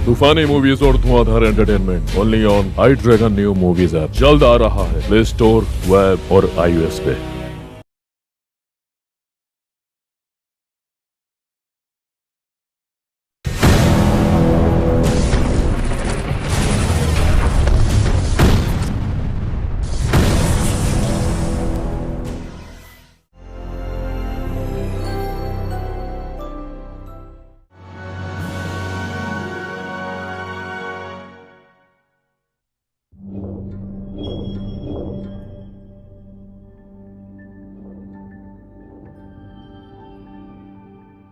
तूफानी मूवीज और धुआंधार entertainment only on I dragon new movies app जल्द आ रहा है प्ले स्टोर, वेब और iOS पे।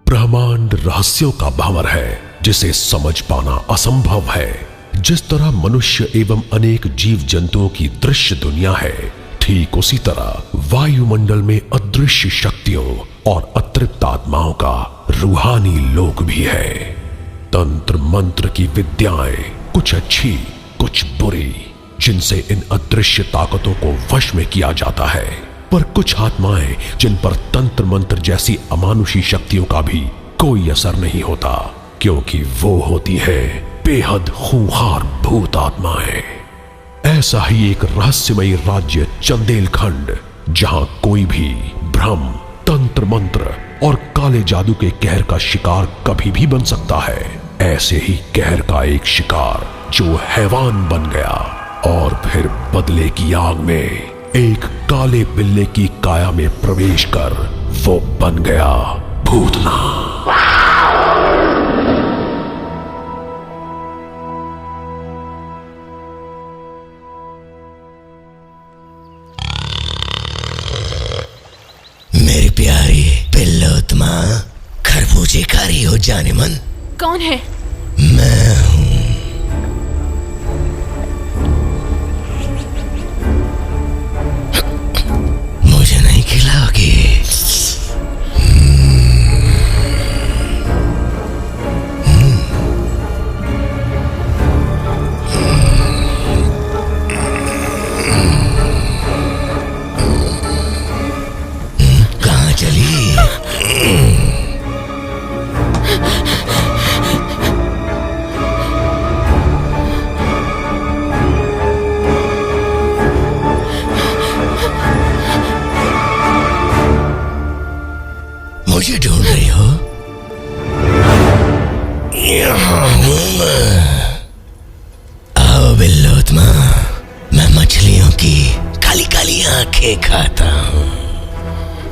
ब्रह्मांड रहस्यों का भंवर है जिसे समझ पाना असंभव है। जिस तरह मनुष्य एवं अनेक जीव जंतुओं की दृश्य दुनिया है, ठीक उसी तरह वायुमंडल में अदृश्य शक्तियों और अतृप्त आत्माओं का रूहानी लोक भी है। तंत्र मंत्र की विद्याएं कुछ अच्छी कुछ बुरी, जिनसे इन अदृश्य ताकतों को वश में किया जाता है, पर कुछ आत्माएं जिन पर तंत्र मंत्र जैसी अमानुषी शक्तियों का भी कोई असर नहीं होता, क्योंकि वो होती है बेहद खूंखार भूत आत्माएं। ऐसा ही एक रहस्यमयी राज्य चंदेलखंड, जहां कोई भी भ्रम, तंत्र मंत्र और काले जादू के कहर का शिकार कभी भी बन सकता है। ऐसे ही कहर का एक शिकार जो हैवान बन गया और फिर बदले की आग में एक काले बिल्ले की काया में प्रवेश कर वो बन गया भूतना। मेरी प्यारी बिल्लोत्मा, खरबूजे खा रही हो जाने मन? कौन है? मैं हूं। मुझे नहीं खिलाओगी? कहाँ चली? मुझे ढूंढ रही हो? यहाँ हूं मैं। आओ बिल्लोत्मा, मैं मछलियों की काली काली आंखें खाता हूँ।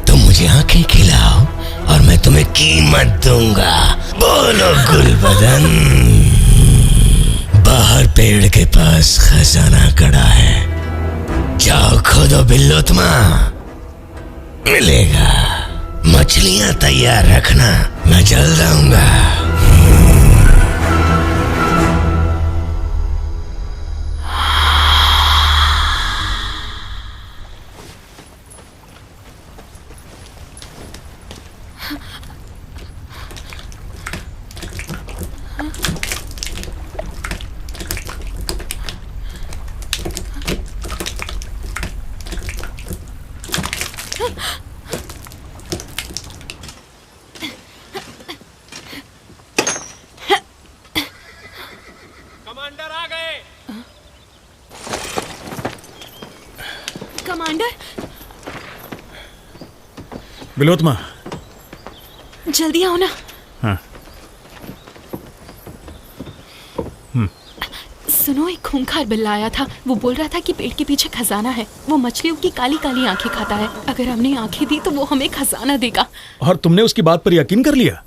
तुम मुझे आंखें खिलाओ और मैं तुम्हें कीमत दूंगा। बोलो गुलबदन। बाहर पेड़ के पास खजाना गड़ा है, जाओ खोदो बिल्लोत्मा, मिलेगा। मछलियां तैयार रखना, मैं जल्द आऊंगा। कमांडर, बिल्लोत्मा, जल्दी आओ ना। हाँ। सुनो, एक खूंखार बिल्ला आया था। वो बोल रहा था कि पेड़ के पीछे खजाना है। वो मछलियों की काली काली आंखें खाता है। अगर हमने आंखें दी तो वो हमें खजाना देगा। और तुमने उसकी बात पर यकीन कर लिया?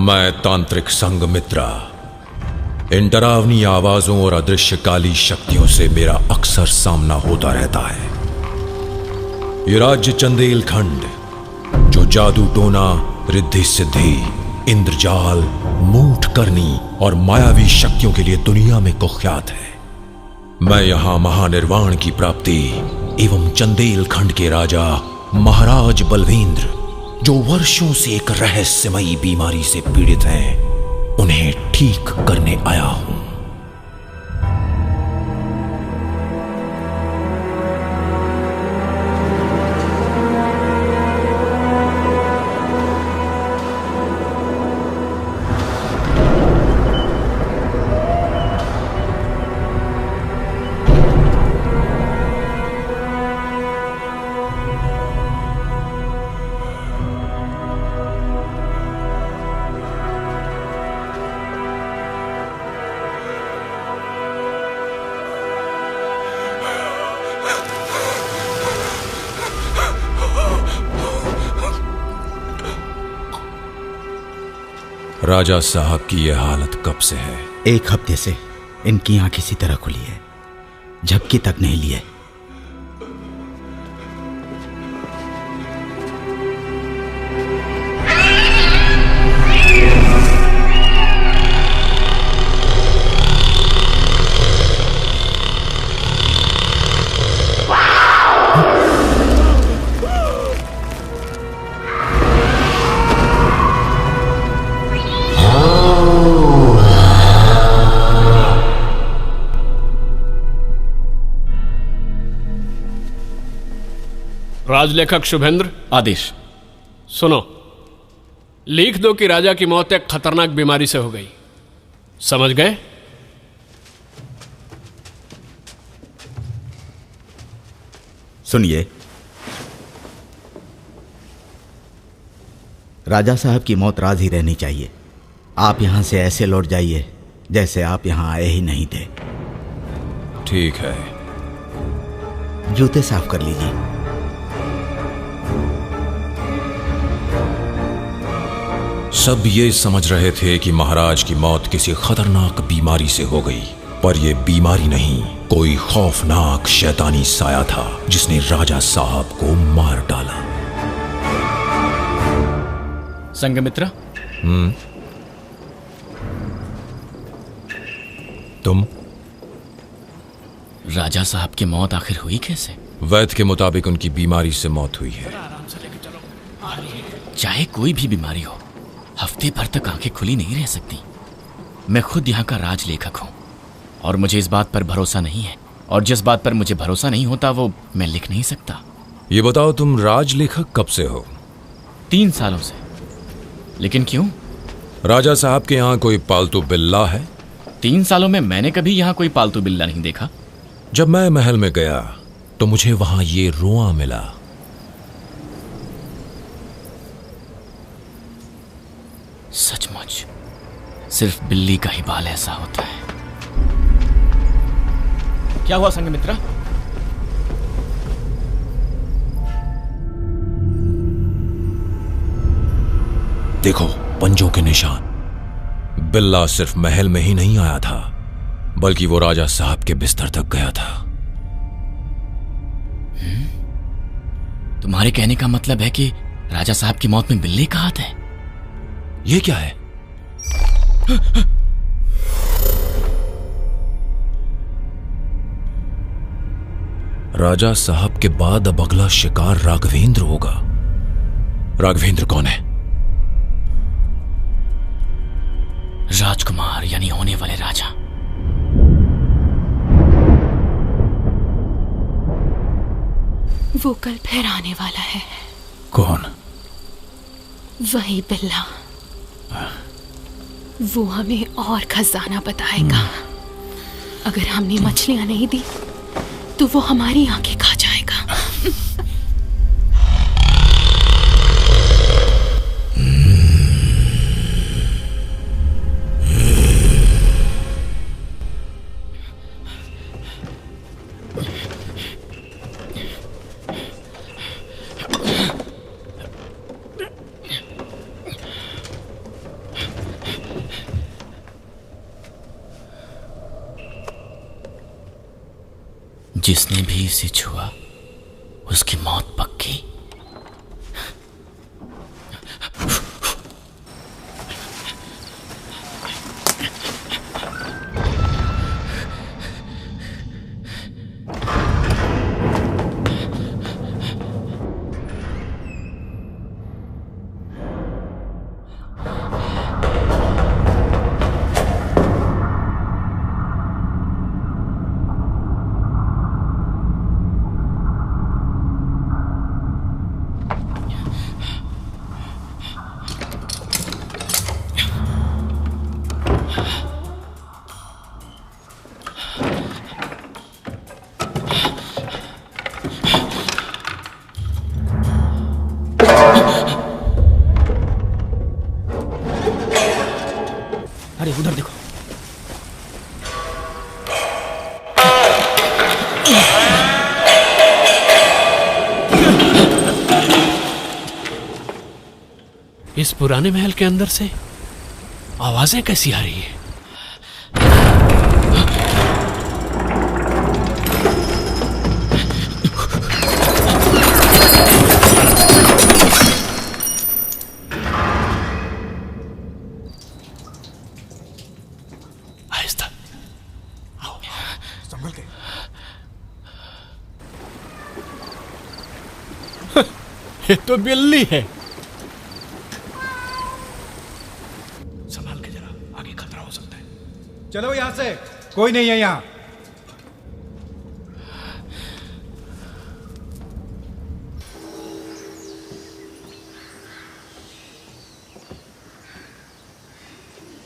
मैं तांत्रिक संघमित्रा। इन डरावनी आवाजों और अदृश्य काली शक्तियों से मेरा अक्सर सामना होता रहता है। ये राज्य चंदेलखंड, जो जादू टोना, रिद्धि सिद्धि, इंद्रजाल, मूठ करनी और मायावी शक्तियों के लिए दुनिया में कुख्यात है। मैं यहां महानिर्वाण की प्राप्ति एवं चंदेलखंड के राजा महाराज बलवेंद्र, जो वर्षों से एक रहस्यमयी बीमारी से पीड़ित हैं, उन्हें ठीक करने आया हूं। राजा साहब की यह हालत कब से है? 1 हफ्ते से इनकी आंख इसी तरह खुली है, झपकी तक नहीं लिए। राजलेखक शुभेंद्र, आदेश। सुनो, लिख दो कि राजा की मौत एक खतरनाक बीमारी से हो गई। समझ गए? सुनिए, राजा साहब की मौत राज ही रहनी चाहिए। आप यहां से ऐसे लौट जाइए जैसे आप यहां आए ही नहीं थे। ठीक है। जूते साफ कर लीजिए। सब ये समझ रहे थे कि महाराज की मौत किसी खतरनाक बीमारी से हो गई, पर यह बीमारी नहीं, कोई खौफनाक शैतानी साया था जिसने राजा साहब को मार डाला। संघमित्रा, तुम? राजा साहब की मौत आखिर हुई कैसे? वैद्य के मुताबिक उनकी बीमारी से मौत हुई है। चाहे कोई भी बीमारी हो, हफ्ते भर तक आंखें खुली नहीं रह सकती। मैं खुद यहाँ का राजलेखक हूँ और मुझे इस बात पर भरोसा नहीं है, और जिस बात पर मुझे भरोसा नहीं होता वो मैं लिख नहीं सकता। ये बताओ, तुम राजलेखक कब से हो? 3 सालों से। लेकिन क्यों? राजा साहब के यहाँ कोई पालतू बिल्ला है? 3 सालों में मैंने कभी यहाँ कोई पालतू बिल्ला नहीं देखा। जब मैं महल में गया तो मुझे वहां ये रोआ मिला। सचमुच सिर्फ बिल्ली का ही बाल ऐसा होता है। क्या हुआ संघमित्रा? देखो, पंजों के निशान। बिल्ला सिर्फ महल में ही नहीं आया था, बल्कि वो राजा साहब के बिस्तर तक गया था। तुम्हारे कहने का मतलब है कि राजा साहब की मौत में बिल्ली का हाथ है? ये क्या है? राजा साहब के बाद अब अगला शिकार राघवेंद्र होगा। राघवेंद्र कौन है? राजकुमार, यानी होने वाले राजा। वो कल फिर आने वाला है। कौन? वही बिल्ला। वो हमें और खजाना बताएगा। अगर हमने मछलियां नहीं दी तो वो हमारी आंखें खा जाएगा। जिसने भी इसे छुआ उसकी मौत पक्की। इस पुराने महल के अंदर से आवाजें कैसी आ रही है? आहिस्ता, आओ, संभल के। ये तो बिल्ली है। संभाल के जरा, आगे खतरा हो सकता है। चलो यहां से, कोई नहीं है यहां।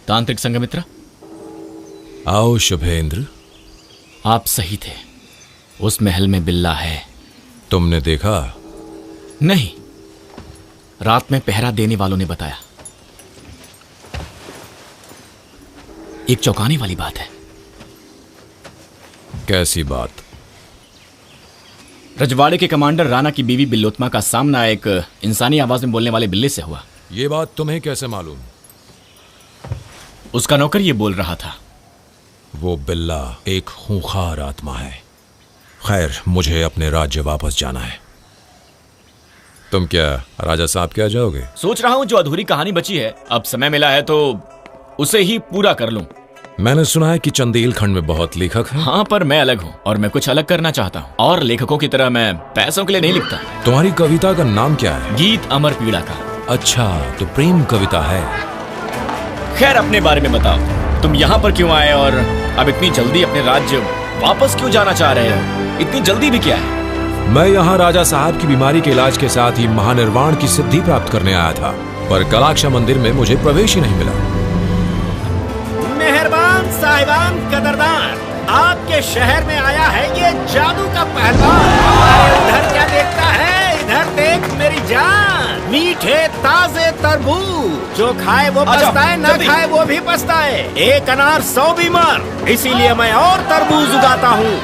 तांत्रिक संघमित्रा, आओ शुभेंद्र। आप सही थे, उस महल में बिल्ला है। तुमने देखा? नहीं, रात में पहरा देने वालों ने बताया। एक चौंकाने वाली बात है। कैसी बात? रजवाड़े के कमांडर राणा की बीवी बिल्लोत्मा का सामना एक इंसानी आवाज में बोलने वाले बिल्ले से हुआ। ये बात तुम्हें कैसे मालूम? उसका नौकर ये बोल रहा था। वो बिल्ला एक खूंखार आत्मा है। खैर, मुझे अपने राज्य वापस जाना है। तुम क्या राजा साहब क्या जाओगे? सोच रहा हूं जो अधूरी कहानी बची है, अब समय मिला है तो उसे ही पूरा कर लूं। मैंने सुना है कि चंदेल खंड में बहुत लेखक हैं। हाँ, पर मैं अलग हूँ और मैं कुछ अलग करना चाहता हूँ। और लेखकों की तरह मैं पैसों के लिए नहीं लिखता। तुम्हारी कविता का नाम क्या है? गीत अमर पीड़ा का। अच्छा, तो प्रेम कविता है। खैर, अपने बारे में बताओ, तुम यहाँ पर क्यों आए और अब इतनी जल्दी अपने राज्य वापस क्यों जाना चाह रहे हो? इतनी जल्दी भी क्या है? मैं यहाँ राजा साहब की बीमारी के इलाज के साथ ही महानिर्वाण की सिद्धि प्राप्त करने आया था, पर कलाक्षा मंदिर में मुझे प्रवेश ही नहीं मिला। मेहरबान साहिबान कदरदान, आपके शहर में आया है ये जादू का पहलवान। अरे उधर क्या देखता है, इधर देख मेरी जान। मीठे ताजे तरबूज, जो खाए वो पछताए, ना खाए वो भी पछताए। एक अनार 100 बीमार, इसीलिए मैं और तरबूज उगाता हूँ।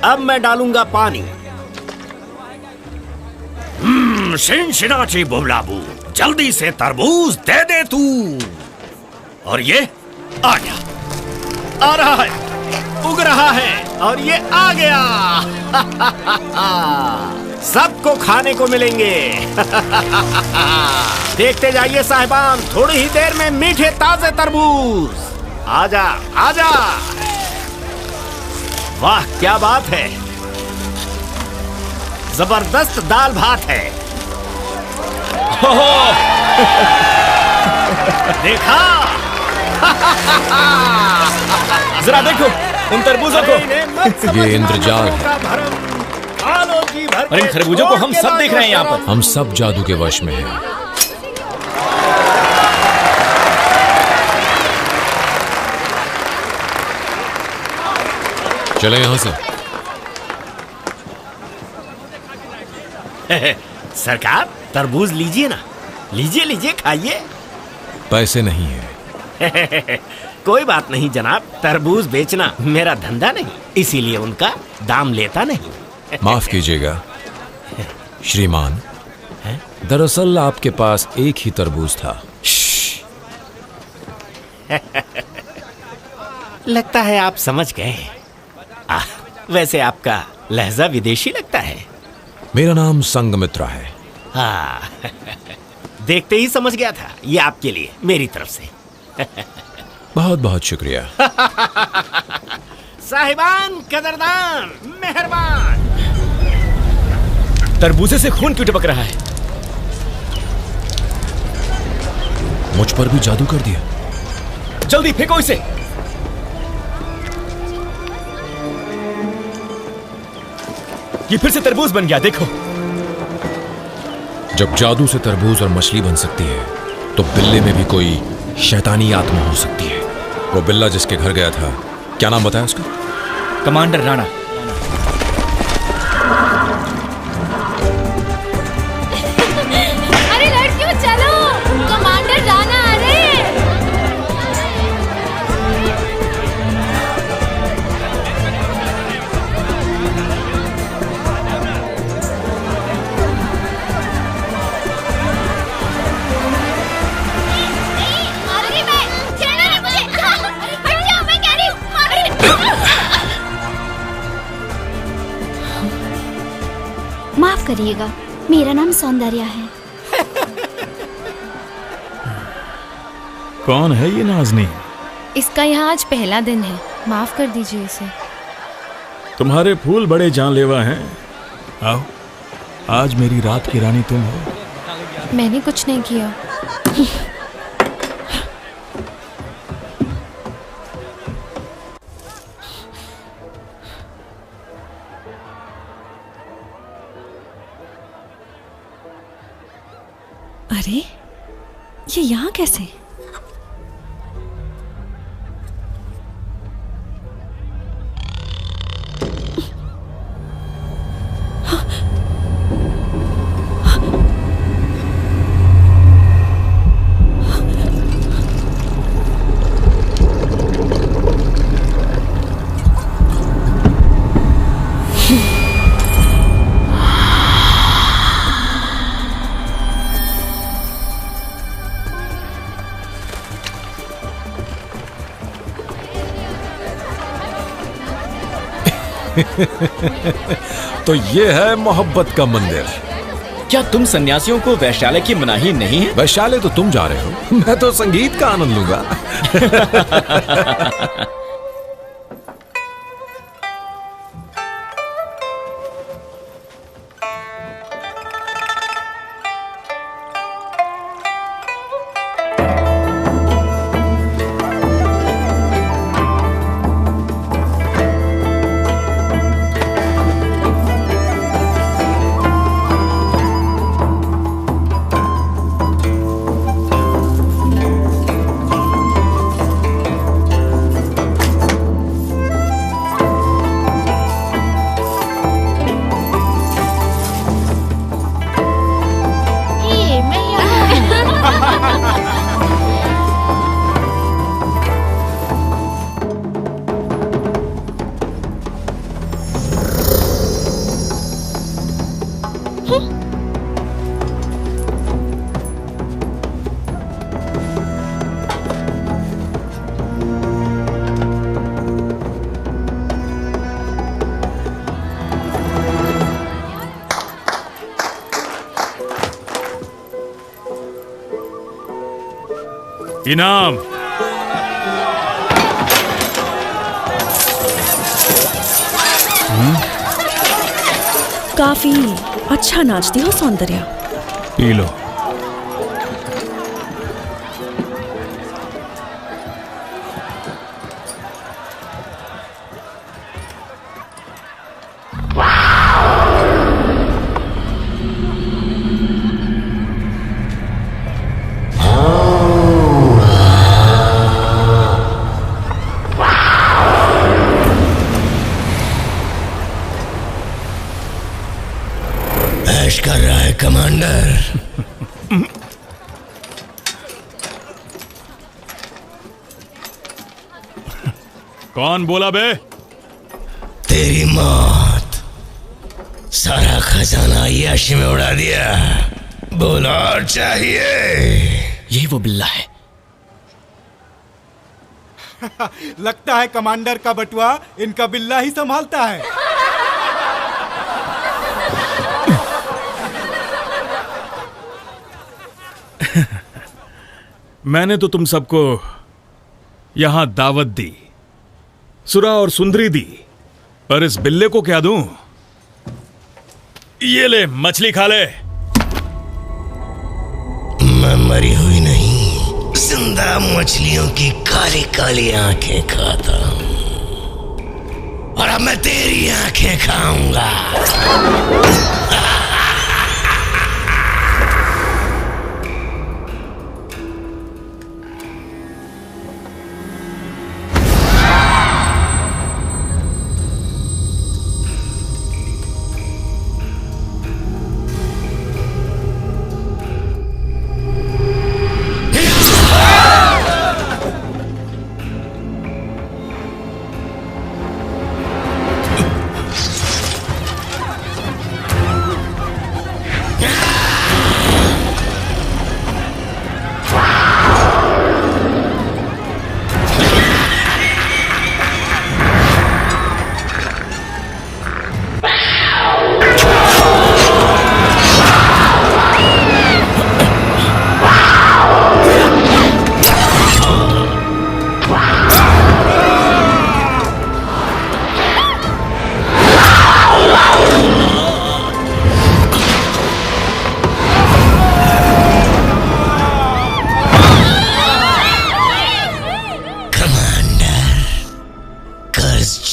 अब मैं डालूंगा पानी। शिनशिनाची बुबलाबू, जल्दी से तरबूज दे दे तू। और ये आ गया, आ रहा है, उग रहा है, और ये आ गया। सबको खाने को मिलेंगे। देखते जाइए साहिबान, थोड़ी ही देर में मीठे ताजे तरबूज। आजा आजा। वाह क्या बात है, जबरदस्त दाल भात है। देखा? जरा देखो उन तरबूजों को। ये इंद्रजाल है, और इन खरबूजों को हम सब देख रहे हैं यहाँ पर। हम सब जादू के वश में हैं। चले यहाँ से। सरकार, तरबूज लीजिए ना, लीजिए लीजिए, खाइए। पैसे नहीं है। कोई बात नहीं जनाब, तरबूज बेचना मेरा धंधा नहीं, इसीलिए उनका दाम लेता नहीं। माफ कीजिएगा श्रीमान, दरअसल आपके पास एक ही तरबूज था। लगता है आप समझ गए। वैसे आपका लहजा विदेशी लगता है। मेरा नाम संघमित्रा है। हाँ, देखते ही समझ गया था, ये आपके लिए मेरी तरफ से। बहुत बहुत शुक्रिया। साहिबान कदरदान, मेहरबान। तरबूजे से खून क्यों टपक रहा है? मुझ पर भी जादू कर दिया। जल्दी फेंको इसे। ये फिर से तरबूज बन गया, देखो। जब जादू से तरबूज और मछली बन सकती है, तो बिल्ले में भी कोई शैतानी आत्मा हो सकती है। वो बिल्ला जिसके घर गया था, क्या नाम बताया उसका? कमांडर राणा। अरे लड़कियों चलो, कमांडर राणा आ रहे। माफ करिएगा, मेरा नाम सौंदर्या है। कौन है ये नाज़नीन? इसका यहाँ आज पहला दिन है, माफ कर दीजिए इसे। तुम्हारे फूल बड़े जानलेवा हैं। आओ, आज मेरी रात की रानी तुम हो। मैंने कुछ नहीं किया। अरे, ये यहाँ कैसे? तो ये है मोहब्बत का मंदिर। क्या तुम सन्यासियों को वैश्यालय की मनाही नहीं है? वैश्यालय तो तुम जा रहे हो, मैं तो संगीत का आनंद लूंगा। इनाम। काफी अच्छा नाचती हो सौंदर्या। P low. ऐश कर रहा है कमांडर। कौन बोला बे? तेरी मौत। सारा खजाना याशी में उड़ा दिया। बोलो और चाहिए? यही वो बिल्ला है। लगता है कमांडर का बटुआ इनका बिल्ला ही संभालता है। मैंने तो तुम सबको यहां दावत दी, सुरा और सुंदरी दी, पर इस बिल्ले को क्या दूं? ये ले, मछली खा ले। मैं मरी हुई नहीं, जिंदा मछलियों की काली काली आंखें खाता हूं, और अब मैं तेरी आंखें खाऊंगा।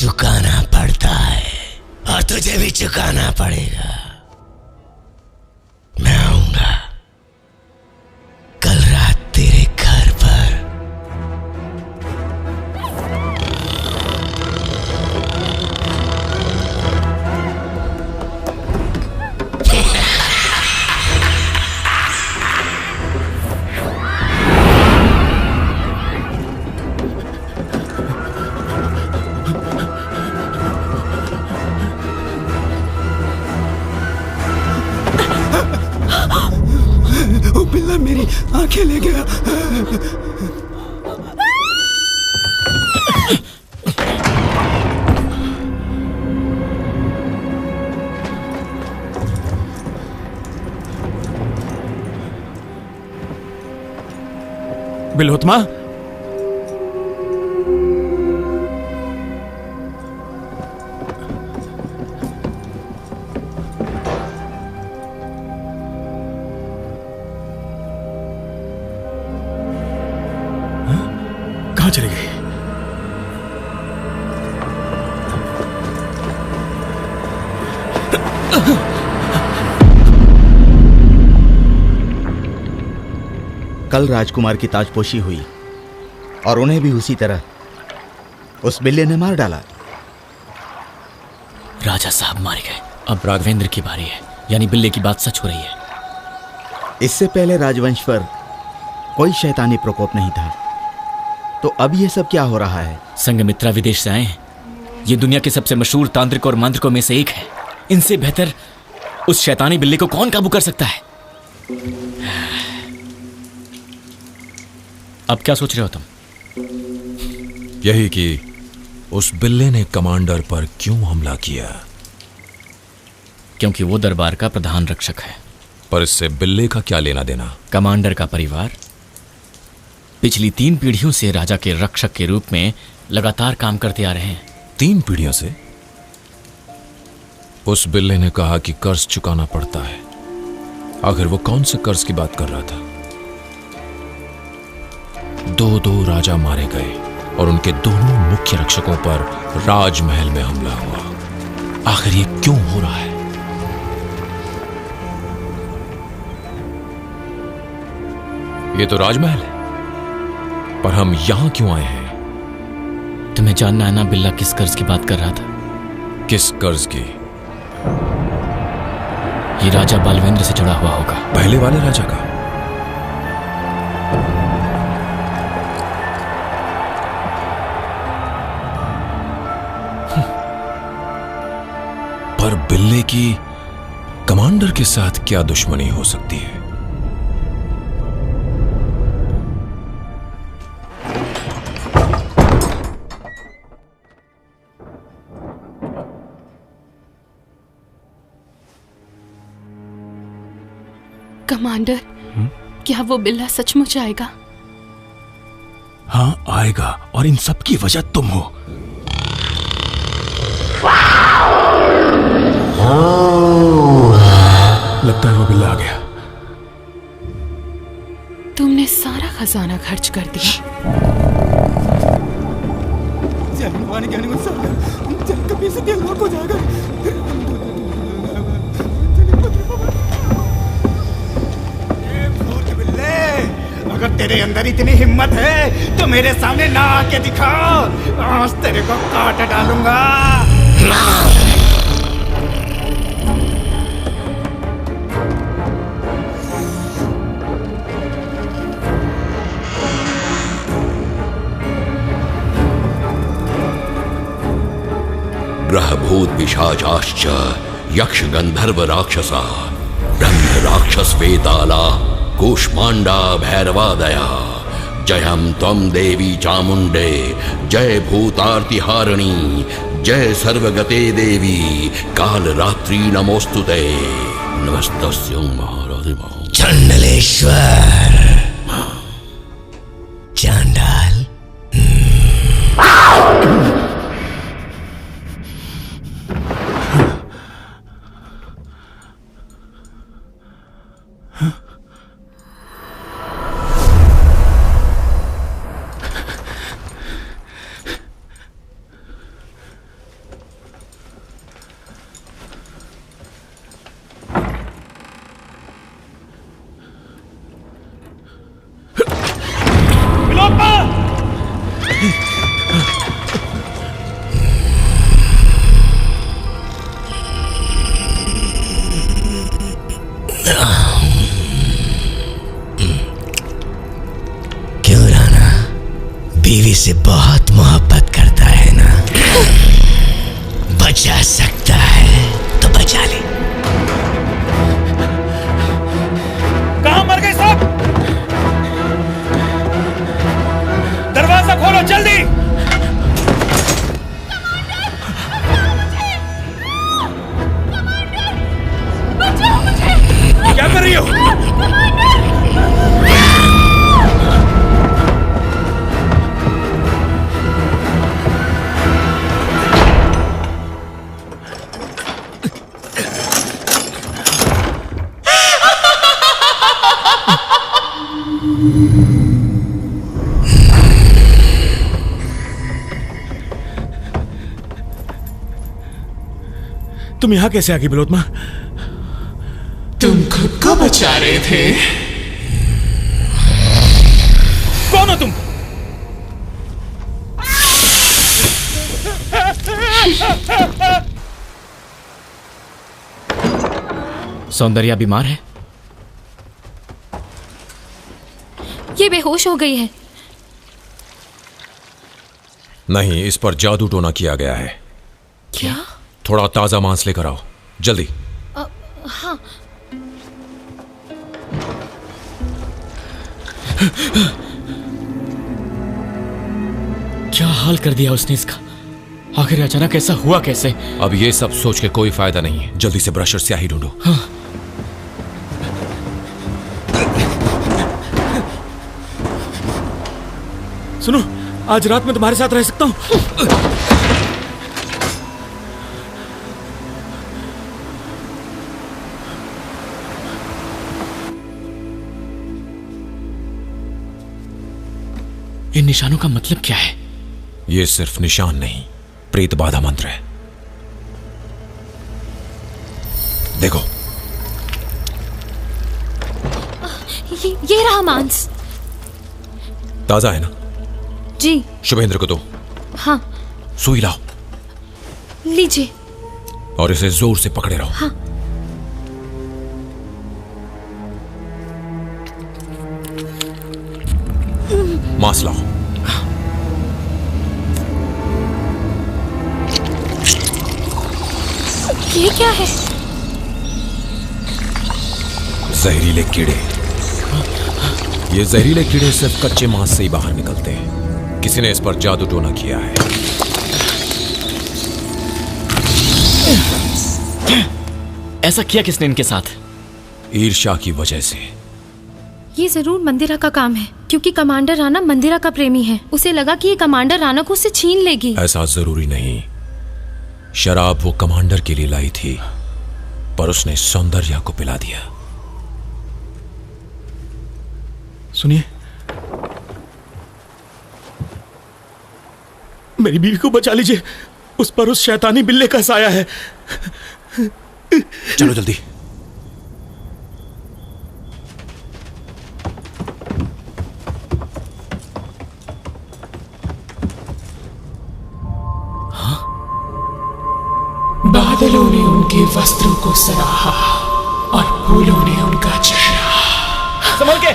चुकाना पड़ता है और तुझे भी चुकाना पड़ेगा। मैं आऊंगा कल रात तेरे घर पर। वो बिल्ला मेरी आंखें ले गया। बिल्होत्मा, कहाँ चली गई? कल राजकुमार की ताजपोशी हुई और उन्हें भी उसी तरह उस बिल्ली ने मार डाला। राजा साहब मारे गए। अब राघवेंद्र की बारी है, यानी बिल्ले की बात सच हो रही है। इससे पहले राजवंश पर कोई शैतानी प्रकोप नहीं था, तो अब ये सब क्या हो रहा है? संघमित्रा विदेश से आए हैं। ये दुनिया के सबसे मशहूर तांत्रिक और मांत्रिकों में से एक है। इनसे बेहतर उस शैतानी बिल्ली को कौन काबू कर सकता है? अब क्या सोच रहे हो तुम? यही कि उस बिल्ले ने कमांडर पर क्यों हमला किया। क्योंकि वो दरबार का प्रधान रक्षक है। पर इससे बिल्ले का क्या लेना देना? कमांडर का परिवार पिछली 3 पीढ़ियों से राजा के रक्षक के रूप में लगातार काम करते आ रहे हैं। 3 पीढ़ियों से? उस बिल्ले ने कहा कि कर्ज चुकाना पड़ता है। आखिर वो कौन से कर्ज की बात कर रहा था? 2 राजा मारे गए और उनके दोनों मुख्य रक्षकों पर राजमहल में हमला हुआ। आखिर ये क्यों हो रहा है? ये तो राजमहल है, पर हम यहां क्यों आए हैं? तुम्हें जानना है ना बिल्ला किस कर्ज की बात कर रहा था? किस कर्ज की? ये राजा बालवेंद्र से जुड़ा हुआ होगा। पहले वाले राजा का? पर बिल्ले की कमांडर के साथ क्या दुश्मनी हो सकती है? कमांडर, क्या वो बिल्ला सचमुच आएगा? हाँ आएगा, और इन सब की वजह तुम हो। लगता है वो बिल्ला आ गया। तुमने सारा खजाना खर्च कर दिया। कभी से दिल लॉक हो जाएगा। अगर तेरे अंदर इतनी हिम्मत है तो मेरे सामने ना आके दिखा, आज तेरे को काट डालूंगा। ग्रहभूत पिशाचाश्च यक्ष गंधर्व राक्षसा ब्रह्म राक्षस वेताला कूष्मांडा भैरवादया जयम त्वं देवी चामुंडे जय भूतार्तिहारिणी जय सर्वगते देवी काल रात्रि नमोस्तुते नमस्तस्यै महाराज। चंडलेश्वर चांडाल। मुझसे बहुत मोहब्बत करता है ना? बचा सकता है तो बचा ले। कहां मर गए सब? दरवाजा खोलो जल्दी। क्या कर रही हो? तुम यहां कैसे आ गई बिलोत्मा? तुम खुद को बचा रहे थे। कौन हो तुम? सौंदर्या बीमार है? ये बेहोश हो गई है। नहीं, इस पर जादू टोना किया गया है। क्या? थोड़ा ताजा मांस लेकर आओ जल्दी। हाँ। क्या हाल कर दिया उसने इसका? आखिर अचानक ऐसा हुआ कैसे? अब ये सब सोच के कोई फायदा नहीं है, जल्दी से ब्रश और स्याही ढूंढो। हाँ। सुनो, आज रात में तुम्हारे साथ रह सकता हूं? इन निशानों का मतलब क्या है? ये सिर्फ निशान नहीं, प्रेत बाधा मंत्र है। देखो, ये रहा मांस। ताजा है ना? जी। शुभेंद्र को दो। हाँ। सुई लाओ। लीजिए। और इसे जोर से पकड़े रहो। हाँ। मांस लाओ। ये क्या है? जहरीले कीड़े। ये जहरीले कीड़े सिर्फ कच्चे मांस से ही बाहर निकलते हैं। किसी ने इस पर जादू टोना किया है। ऐसा किया किसने इनके साथ? ईर्ष्या की वजह से। ये जरूर मंदिरा का काम है, क्योंकि कमांडर राणा मंदिरा का प्रेमी है। उसे लगा कि ये कमांडर राणा को उससे छीन लेगी। ऐसा जरूरी नहीं। शराब वो कमांडर के लिए लाई थी, पर उसने सौंदर्या को पिला दिया। सुनिए, मेरी बीवी को बचा लीजिए। उस पर उस शैतानी बिल्ले का साया है। चलो जल्दी। बादलों ने उनके वस्त्रों को सराहा और फूलों ने उनका चेहरा। संभल के।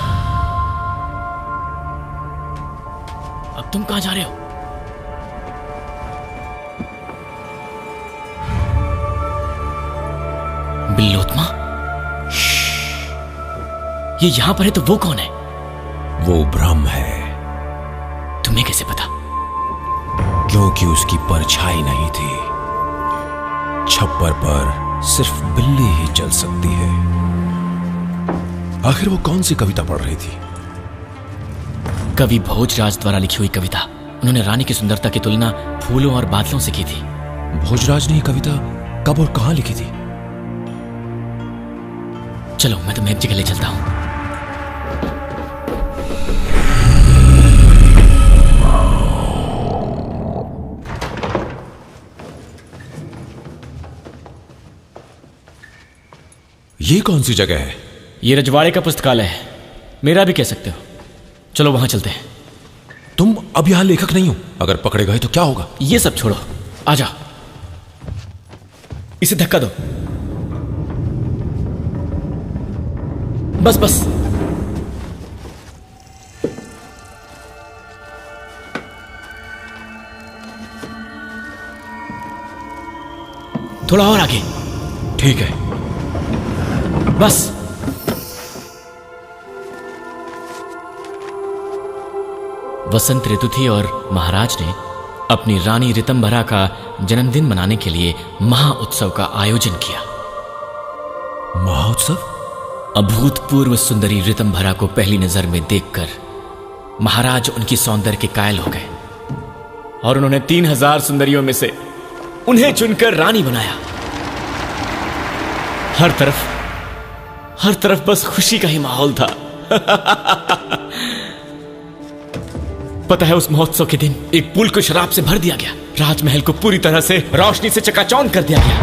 अब तुम कहां जा रहे हो? बिल्लोत्मा, ये यहां पर है तो वो कौन है? वो ब्रह्म है। तुम्हें कैसे पता? क्योंकि उसकी परछाई नहीं थी। छप्पर पर सिर्फ बिल्ली ही चल सकती है। आखिर वो कौन सी कविता पढ़ रही थी? कवि भोजराज द्वारा लिखी हुई कविता। उन्होंने रानी की सुंदरता की तुलना फूलों और बादलों से की थी। भोजराज ने ये कविता कब और कहां लिखी थी? चलो, मैं तुम्हें एक जगह ले चलता हूं। ये कौन सी जगह है? ये रजवाड़े का पुस्तकालय है, मेरा भी कह सकते हो। चलो वहां चलते हैं। तुम अब यहां लेखक नहीं हो। अगर पकड़े गए तो क्या होगा? ये सब छोड़ो, आजा। इसे धक्का दो। बस बस। थोड़ा और आगे। ठीक है। बस। वसंत ऋतु थी और महाराज ने अपनी रानी ऋतंभरा का जन्मदिन मनाने के लिए महाउत्सव का आयोजन किया। महाउत्सव? अभूतपूर्व सुंदरी ऋतंभरा को पहली नजर में देखकर महाराज उनकी सौंदर्य के कायल हो गए और उन्होंने 3000 सुंदरियों में से उन्हें चुनकर रानी बनाया। हर तरफ बस खुशी का ही माहौल था। पता है, उस महोत्सव के दिन एक पुल को शराब से भर दिया गया। राजमहल को पूरी तरह से रोशनी से चकाचौंध कर दिया गया।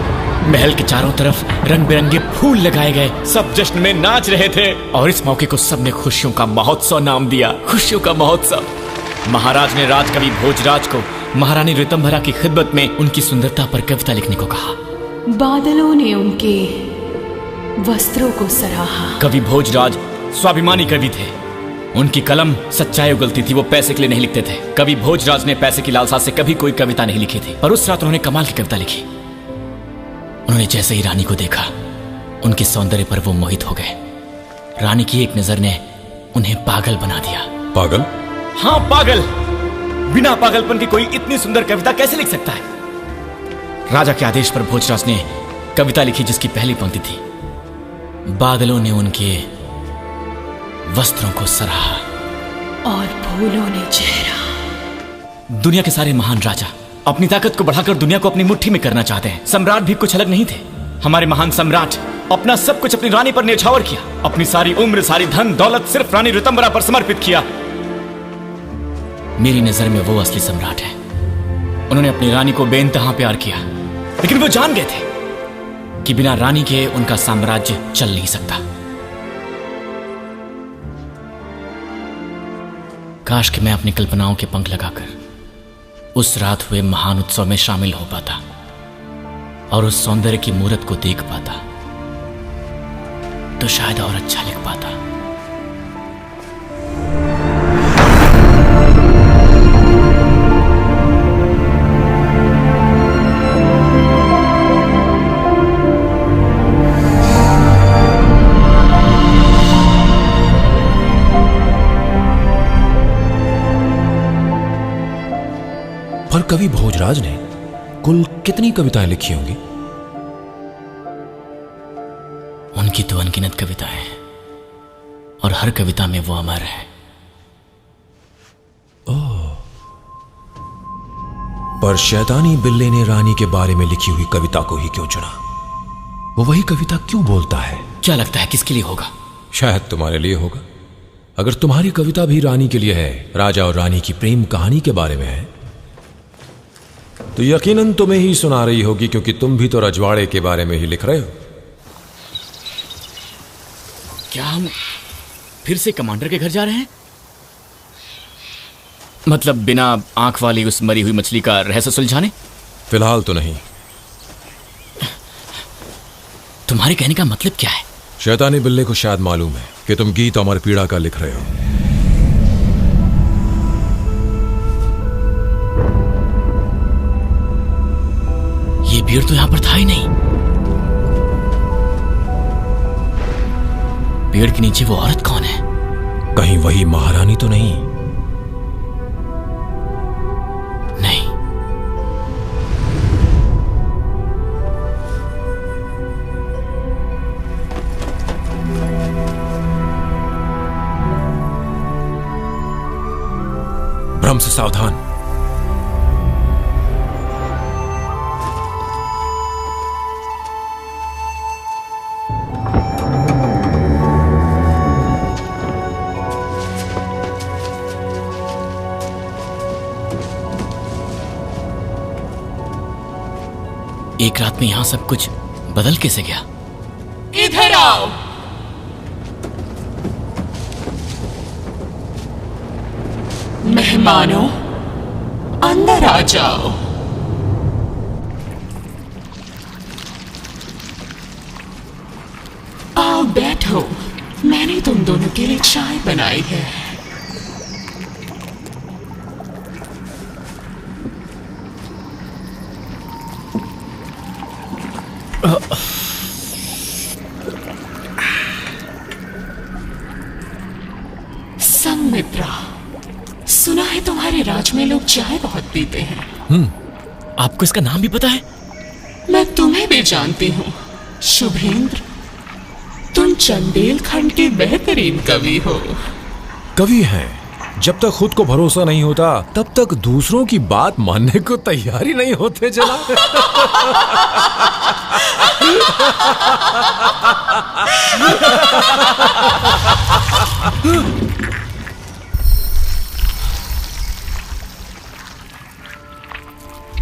महल के चारों तरफ रंग बिरंगे फूल लगाए गए। सब जश्न में नाच रहे थे और इस मौके को सबने खुशियों का महोत्सव नाम दिया। खुशियों का महोत्सव। महाराज ने राजकवि भोजराज को महारानी ऋतंभरा की खिदमत में उनकी सुंदरता पर कविता लिखने को कहा। बादलों ने उनके वस्त्रों को सराहा। कवि भोजराज स्वाभिमानी कवि थे। उनकी कलम सच्चाई उगलती थी। वो पैसे के लिए नहीं लिखते थे। कवि भोजराज ने पैसे की लालसा से कभी कोई कविता नहीं लिखी थी, पर उस रात उन्होंने कमाल की कविता लिखी। उन्होंने जैसे ही रानी को देखा, उनके सौंदर्य पर वो मोहित हो गए। रानी की एक नजर ने उन्हें पागल बना दिया। पागल? हाँ, पागल। बिना पागलपन की कोई इतनी सुंदर कविता कैसे लिख सकता है? राजा के आदेश पर भोजराज ने कविता लिखी जिसकी पहली पंक्ति थी, बादलों ने उनके वस्त्रों को सराहा और फूलों ने चेहरा। दुनिया के सारे महान राजा अपनी ताकत को बढ़ाकर दुनिया को अपनी मुट्ठी में करना चाहते हैं। सम्राट भी कुछ अलग नहीं थे। हमारे महान सम्राट अपना सब कुछ अपनी रानी पर न्यौछावर किया। अपनी सारी उम्र, सारी धन दौलत सिर्फ रानी ऋतंभरा पर समर्पित किया। मेरी नजर में वो असली सम्राट है। उन्होंने अपनी रानी को बेइंतहा प्यार किया, लेकिन वो जान गए थे कि बिना रानी के उनका साम्राज्य चल नहीं सकता। काश कि मैं अपनी कल्पनाओं के पंख लगाकर उस रात हुए महान उत्सव में शामिल हो पाता और उस सौंदर्य की मूरत को देख पाता, तो शायद और अच्छा लिख पाता। पर कवि भोजराज ने कुल कितनी कविताएं लिखी होंगी? उनकी तो अनगिनत कविताएं हैं और हर कविता में वो अमर है। पर शैतानी बिल्ले ने रानी के बारे में लिखी हुई कविता को ही क्यों चुना? वो वही कविता क्यों बोलता है? क्या लगता है किसके लिए होगा? शायद तुम्हारे लिए होगा। अगर तुम्हारी कविता भी रानी के लिए है, राजा और रानी की प्रेम कहानी के बारे में है, तो यकीनन तुम्हें ही सुना रही होगी, क्योंकि तुम भी तो रजवाड़े के बारे में ही लिख रहे हो। क्या हम फिर से कमांडर के घर जा रहे हैं? मतलब बिना आंख वाली उस मरी हुई मछली का रहस्य सुलझाने? फिलहाल तो नहीं। तुम्हारे कहने का मतलब क्या है? शैतानी बिल्ले को शायद मालूम है कि तुम गीत अमर पीड़ा का लिख रहे हो। ये भीड़ तो यहां पर था ही नहीं। पेड़ के नीचे वो औरत कौन है? कहीं वही महारानी तो नहीं? नहीं। भ्रम से सावधान। एक रात में यहां सब कुछ बदल कैसे गया? इधर आओ। मेहमानों, अंदर आ जाओ। आओ बैठो, मैंने तुम दोनों के लिए चाय बनाई है। संमित्रा, सुना है तुम्हारे राज में लोग चाय बहुत पीते हैं। आपको इसका नाम भी पता है? मैं तुम्हें भी जानती हूँ शुभेंद्र। तुम चंदेल खंड के बेहतरीन कवि हो। कवि हैं। जब तक खुद को भरोसा नहीं होता तब तक दूसरों की बात मानने को तैयार ही नहीं होते जना।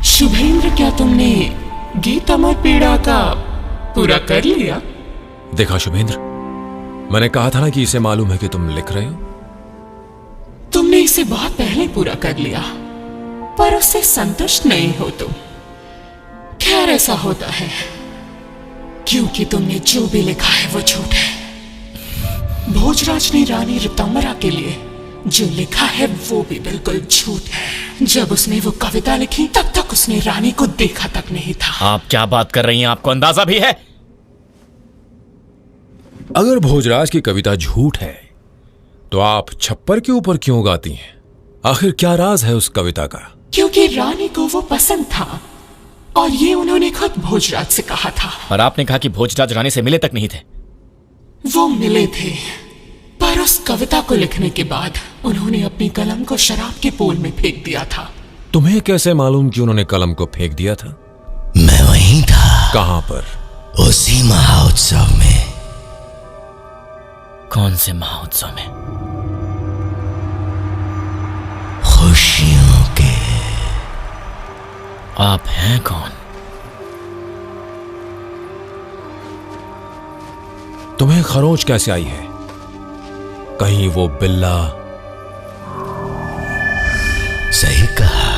शुभेंद्र, क्या तुमने गीत अमर पीड़ा का पूरा कर लिया? देखा शुभेंद्र, मैंने कहा था ना कि इसे मालूम है कि तुम लिख रहे हो। तुमने इसे बहुत पहले पूरा कर लिया, पर उससे संतुष्ट नहीं हो तुम। खैर, ऐसा होता है क्योंकि तुमने जो भी लिखा है वो झूठ है। भोजराज ने रानी ऋतंबरा के लिए जो लिखा है वो भी बिल्कुल झूठ है। जब उसने वो कविता लिखी तब तक उसने रानी को देखा तक नहीं था। आप क्या बात कर रही हैं? आपको अंदाजा भी है? अगर भोजराज की कविता झूठ है तो आप छप्पर के ऊपर क्यों गाती हैं? आखिर क्या राज है उस कविता का? क्योंकि रानी को वो पसंद था और ये उन्होंने खुद भोजराज से कहा था। और आपने कहा कि भोजराज रानी से मिले तक नहीं थे। वो मिले थे, पर उस कविता को लिखने के बाद उन्होंने अपनी कलम को शराब के पूल में फेंक दिया था। तुम्हें कैसे मालूम कि उन्होंने कलम को फेंक दिया था? मैं वहीं था। कहां पर? उसी महाउत्सव में। कौन से महाउत्सव में? खुशियों के। आप हैं कौन? तुम्हें खरोंच कैसे आई है? कहीं वो बिल्ला? सही कहा,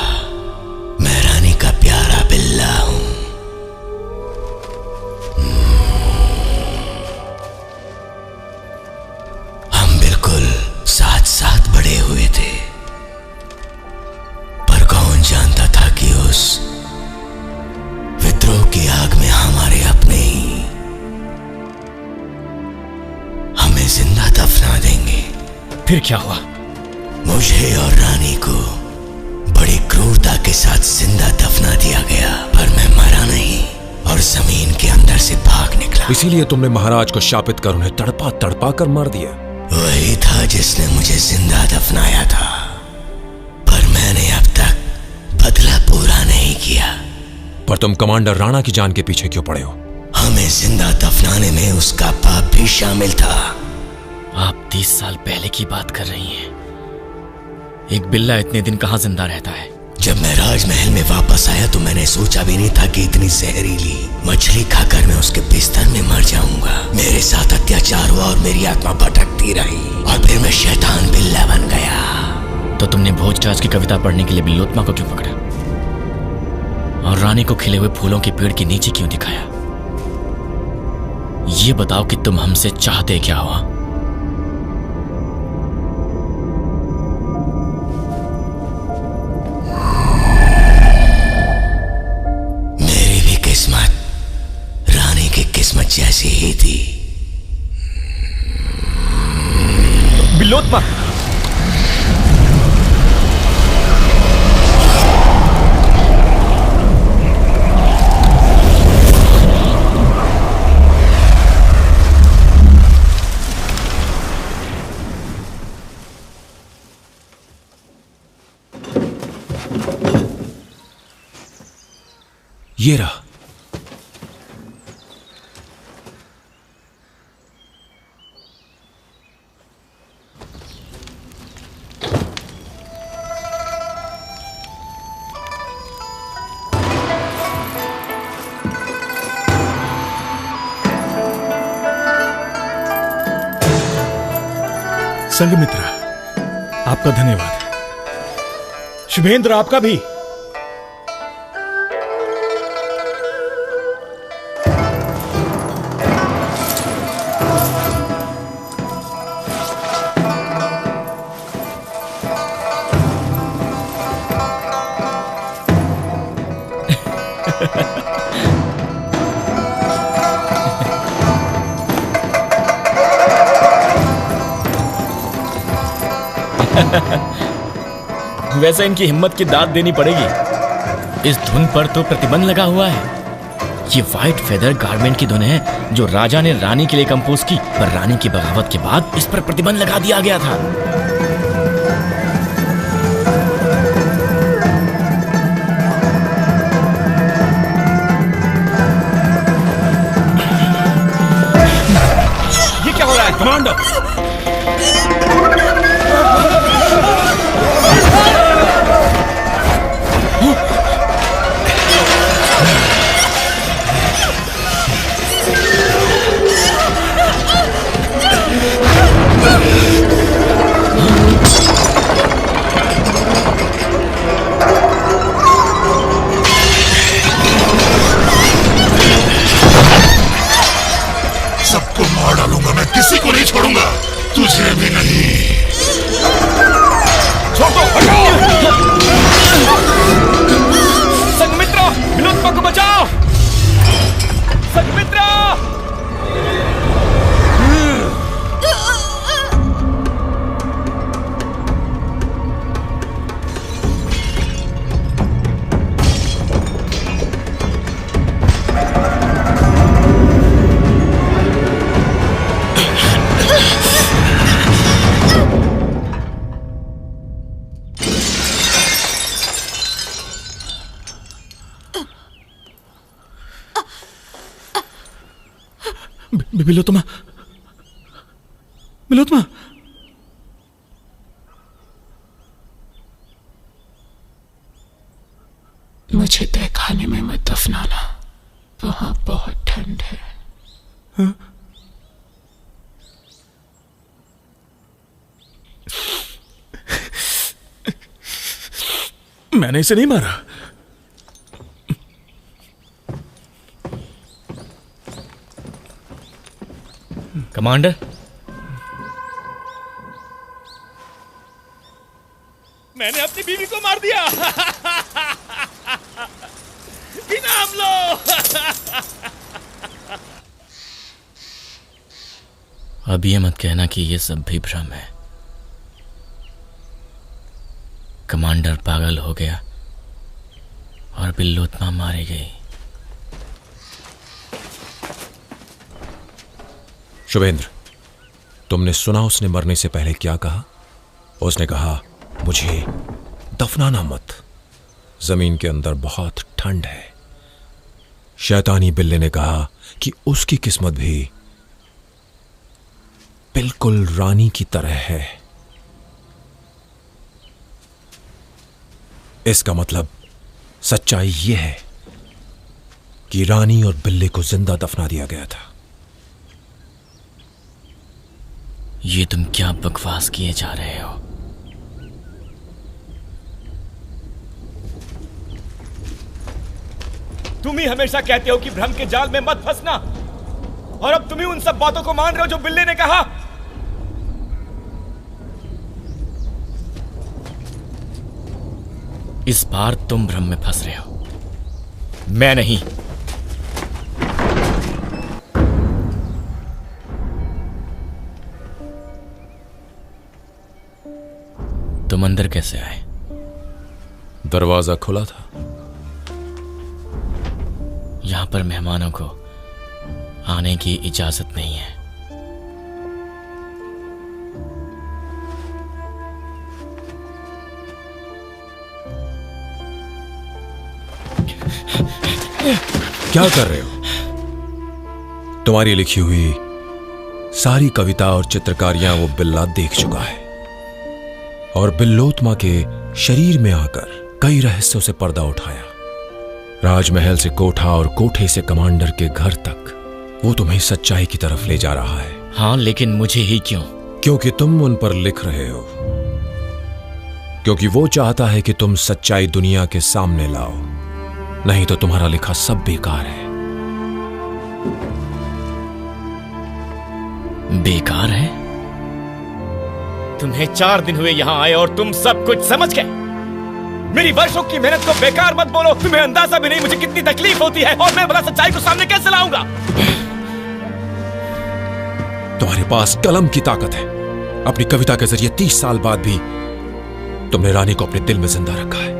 मैं रानी का प्यारा बिल्ला हूं। हम बिल्कुल साथ साथ बड़े हुए थे, पर कौन जानता था कि उस विद्रोह की आग में हमारे अपने ही हमें जिंदा दफना देंगे। फिर क्या हुआ? मुझे और रानी को बड़ी क्रूरता के साथ जिंदा दफना दिया गया, पर मैं मरा नहीं और जमीन के अंदर से भाग निकला। इसीलिए तुमने महाराज को शापित कर उन्हें तड़पा तड़पा कर मार दिया। वही था जिसने मुझे जिंदा दफनाया था, पर मैंने अब तक बदला पूरा नहीं किया। पर तुम कमांडर राणा की जान के पीछे क्यों पड़े हो? हमें जिंदा दफनाने में उसका पाप भी शामिल था। आप 30 साल पहले की बात कर रही हैं। एक बिल्ला इतने दिन कहां जिंदा रहता है? जब मैं राजमहल में वापस आया तो मैंने सोचा भी नहीं था कि इतनी जहरीली मछली खाकर मैं उसके बिस्तर में मर जाऊंगा। मेरे साथ अत्याचार हुआ और मेरी आत्मा भटकती रही और फिर मैं शैतान बिल्ला बन गया। तो तुमने भोजराज की कविता पढ़ने के लिए बिल्लोत्मा को क्यों पकड़ा और रानी को खिले हुए फूलों के पेड़ के नीचे क्यों दिखाया? ये बताओ कि तुम हमसे चाहते क्या हो? मेरी भी किस्मत रानी की किस्मत जैसी ही थी। बिल्लोत्मा! ये रहा। संघमित्रा, आपका धन्यवाद। शुभेंद्र, आपका भी। वैसे इनकी हिम्मत की दाद देनी पड़ेगी। इस धुन पर तो प्रतिबंध लगा हुआ है। ये व्हाइट फेदर गारमेंट की धुन है जो राजा ने रानी के लिए कंपोज की, पर रानी की बगावत के बाद इस पर प्रतिबंध लगा दिया गया था। ये क्या हो रहा है कमांडर? सबको मार डालूंगा मैं, किसी को नहीं छोड़ूंगा, तुझे भी नहीं। छोड़ो, हटाओ! संघमित्रा, विनोदमा को बचाओ! संघमित्रा! बिलोत्तमा, बिलोत्तमा, मुझे तहखाने में मत दफनाना, वहां बहुत ठंड है। हाँ? मैंने इसे नहीं मारा। कमांडर, मैंने अपनी बीवी को मार दिया। इनाम लो। अब ये मत कहना कि ये सब भी भ्रम है। कमांडर पागल हो गया और बिल्लोत्मा मारी गई। शुभेंद्र, तुमने सुना उसने मरने से पहले क्या कहा? उसने कहा, मुझे दफनाना मत, जमीन के अंदर बहुत ठंड है। शैतानी बिल्ले ने कहा कि उसकी किस्मत भी बिल्कुल रानी की तरह है। इसका मतलब सच्चाई यह है कि रानी और बिल्ले को जिंदा दफना दिया गया था। ये तुम क्या बकवास किए जा रहे हो? तुम ही हमेशा कहते हो कि भ्रम के जाल में मत फंसना, और अब तुम ही उन सब बातों को मान रहे हो जो बिल्ले ने कहा। इस बार तुम भ्रम में फंस रहे हो, मैं नहीं। तुम अंदर कैसे आए? दरवाजा खुला था। यहां पर मेहमानों को आने की इजाजत नहीं है। क्या कर रहे हो? तुम्हारी लिखी हुई सारी कविता और चित्रकारियां वो बिल्ला देख चुका है, और बिल्लोत्मा के शरीर में आकर कई रहस्यों से पर्दा उठाया। राजमहल से कोठा और कोठे से कमांडर के घर तक वो तुम्हें सच्चाई की तरफ ले जा रहा है। हाँ, लेकिन मुझे ही क्यों? क्योंकि तुम उन पर लिख रहे हो, क्योंकि वो चाहता है कि तुम सच्चाई दुनिया के सामने लाओ, नहीं तो तुम्हारा लिखा सब बेकार है। बेकार है? तुम्हें 4 दिन हुए यहां आए और तुम सब कुछ समझ गए। मेरी वर्षों की मेहनत को बेकार मत बोलो। तुम्हें अंदाजा भी नहीं मुझे कितनी तकलीफ होती है, और मैं भला सच्चाई को सामने कैसे लाऊंगा? तुम्हारे पास कलम की ताकत है। अपनी कविता के जरिए 30 साल बाद भी तुमने रानी को अपने दिल में जिंदा रखा है।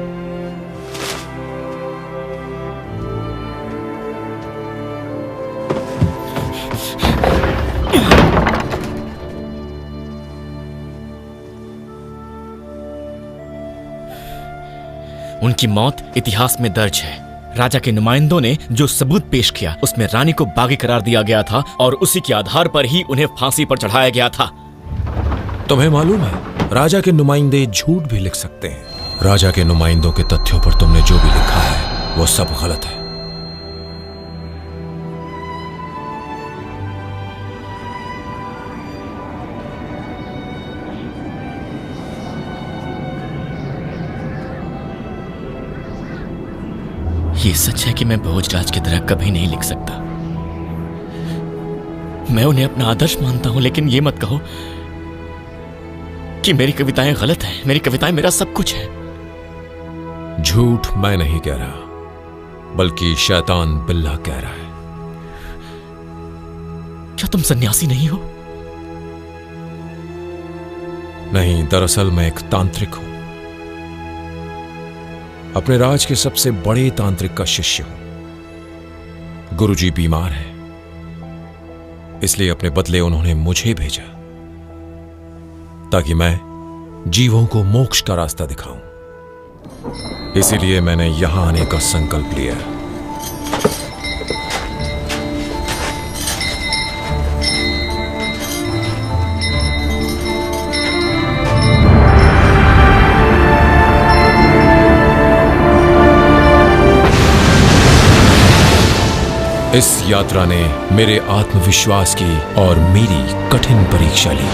उनकी मौत इतिहास में दर्ज है। राजा के नुमाइंदों ने जो सबूत पेश किया उसमें रानी को बागी करार दिया गया था और उसी के आधार पर ही उन्हें फांसी पर चढ़ाया गया था। तुम्हें मालूम है, राजा के नुमाइंदे झूठ भी लिख सकते हैं। राजा के नुमाइंदों के तथ्यों पर तुमने जो भी लिखा है वो सब गलत है। ये सच है कि मैं भोजराज की तरह कभी नहीं लिख सकता। मैं उन्हें अपना आदर्श मानता हूं, लेकिन ये मत कहो कि मेरी कविताएं गलत हैं। मेरी कविताएं मेरा सब कुछ है। झूठ मैं नहीं कह रहा, बल्कि शैतान बिल्ला कह रहा है। क्या तुम सन्यासी नहीं हो? नहीं, दरअसल मैं एक तांत्रिक हूं। अपने राज के सबसे बड़े तांत्रिक का शिष्य हूं। गुरुजी बीमार है, इसलिए अपने बदले उन्होंने मुझे भेजा ताकि मैं जीवों को मोक्ष का रास्ता दिखाऊं। इसीलिए मैंने यहां आने का संकल्प लिया। इस यात्रा ने मेरे आत्मविश्वास की और मेरी कठिन परीक्षा ली।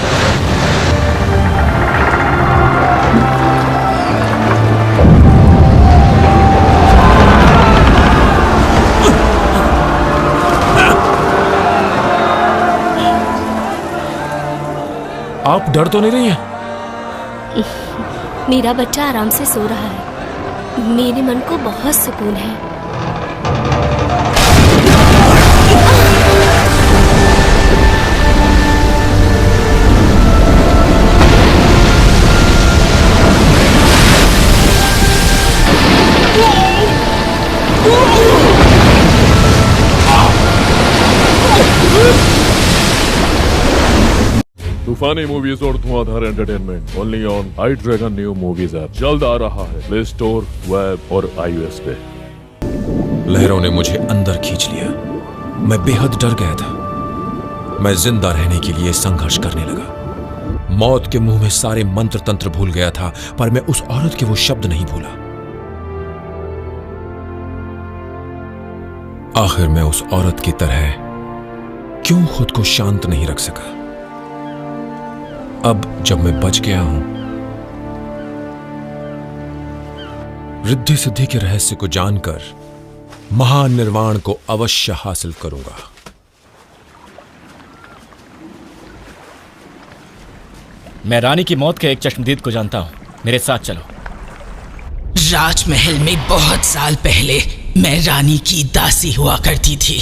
आप डर तो नहीं रही हैं? मेरा बच्चा आराम से सो रहा है। मेरे मन को बहुत सुकून है। तूफानी मूवीज और धुआंधार entertainment only on I dragon new movies app. जल्द आ रहा है प्ले स्टोर, वेब और iOS पे। लहरों ने मुझे अंदर खींच लिया। मैं बेहद डर गया था। मैं जिंदा रहने के लिए संघर्ष करने लगा। मौत के मुंह में सारे मंत्र तंत्र भूल गया था, पर मैं उस औरत के वो शब्द नहीं भूला। आखिर मैं उस औरत की तरह क्यों खुद को शांत नहीं रख सका। अब जब मैं बच गया हूं, रिद्धि सिद्धि के रहस्य को जानकर महानिर्वाण को अवश्य हासिल करूंगा। मैं रानी की मौत के एक चश्मदीद को जानता हूं। मेरे साथ चलो। राजमहल में बहुत साल पहले मैं रानी की दासी हुआ करती थी।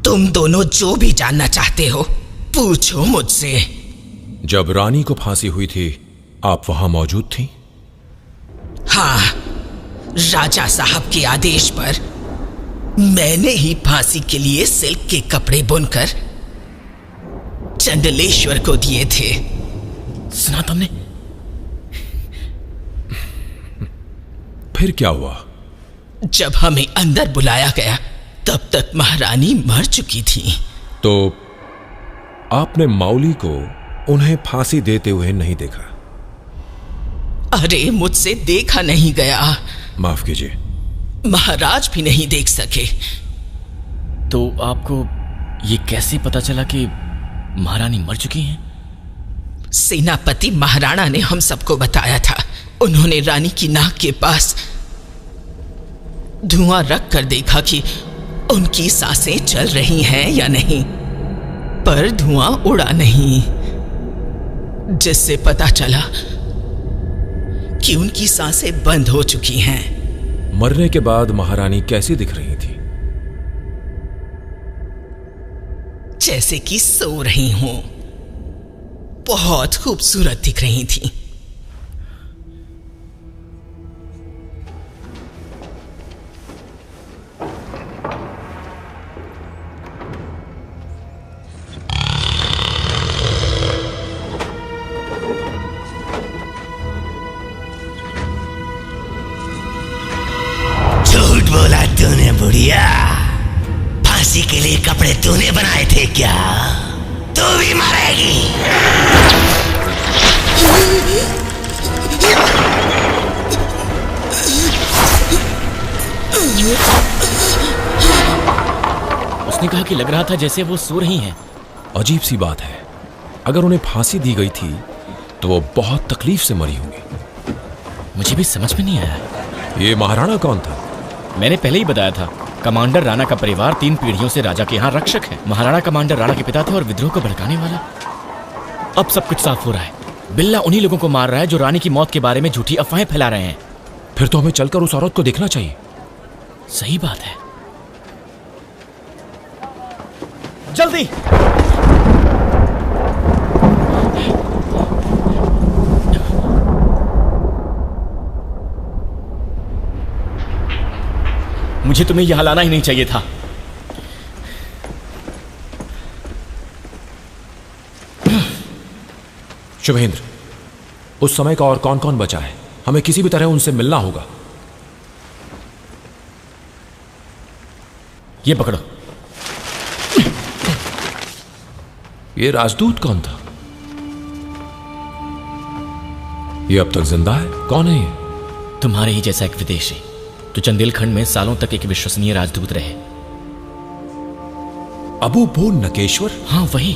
तुम दोनों जो भी जानना चाहते हो पूछो मुझसे। जब रानी को फांसी हुई थी, आप वहां मौजूद थी? हाँ, राजा साहब के आदेश पर मैंने ही फांसी के लिए सिल्क के कपड़े बुनकर चंडलेश्वर को दिए थे। सुना तुमने? फिर क्या हुआ? जब हमें अंदर बुलाया गया तब तक महारानी मर चुकी थी। तो आपने माउली को उन्हें फांसी देते हुए नहीं देखा? अरे, मुझसे देखा नहीं गया। माफ कीजिए। महाराज भी नहीं देख सके। तो आपको ये कैसे पता चला कि महारानी मर चुकी हैं? सेनापति महाराणा ने हम सबको बताया था। उन्होंने रानी की नाक के पास धुआं रख कर देखा कि उनकी सांसें चल रही हैं या नहीं, पर धुआं उड़ा नहीं, जिससे पता चला कि उनकी सांसें बंद हो चुकी हैं। मरने के बाद महारानी कैसी दिख रही थी? जैसे कि सो रही हूं। बहुत खूबसूरत दिख रही थी। तूने बुढ़िया? फांसी के लिए कपड़े तूने बनाए थे क्या? तू भी मरेगी। उसने कहा कि लग रहा था जैसे वो सो रही हैं। अजीब सी बात है, अगर उन्हें फांसी दी गई थी तो वो बहुत तकलीफ से मरी होंगी। मुझे भी समझ में नहीं आया। ये महाराणा कौन था? मैंने पहले ही बताया था, कमांडर राणा का परिवार 3 पीढ़ियों से राजा के यहाँ रक्षक है। महाराणा कमांडर राणा के पिता थे और विद्रोह को भड़काने वाला। अब सब कुछ साफ हो रहा है। बिल्ला उन्हीं लोगों को मार रहा है जो रानी की मौत के बारे में झूठी अफवाहें फैला रहे हैं। फिर तो हमें चलकर उस औरत को देखना चाहिए। सही बात है। जल्दी। मुझे तुम्हें यहां लाना ही नहीं चाहिए था। शुभेंद्र, उस समय का और कौन कौन बचा है? हमें किसी भी तरह उनसे मिलना होगा। ये पकड़ो। ये राजदूत कौन था? ये अब तक जिंदा है? कौन है ये? तुम्हारे ही जैसा एक विदेशी जो चंदेलखंड में सालों तक एक विश्वसनीय राजदूत रहे। अबू बोल नकेश्वर? हाँ, वही।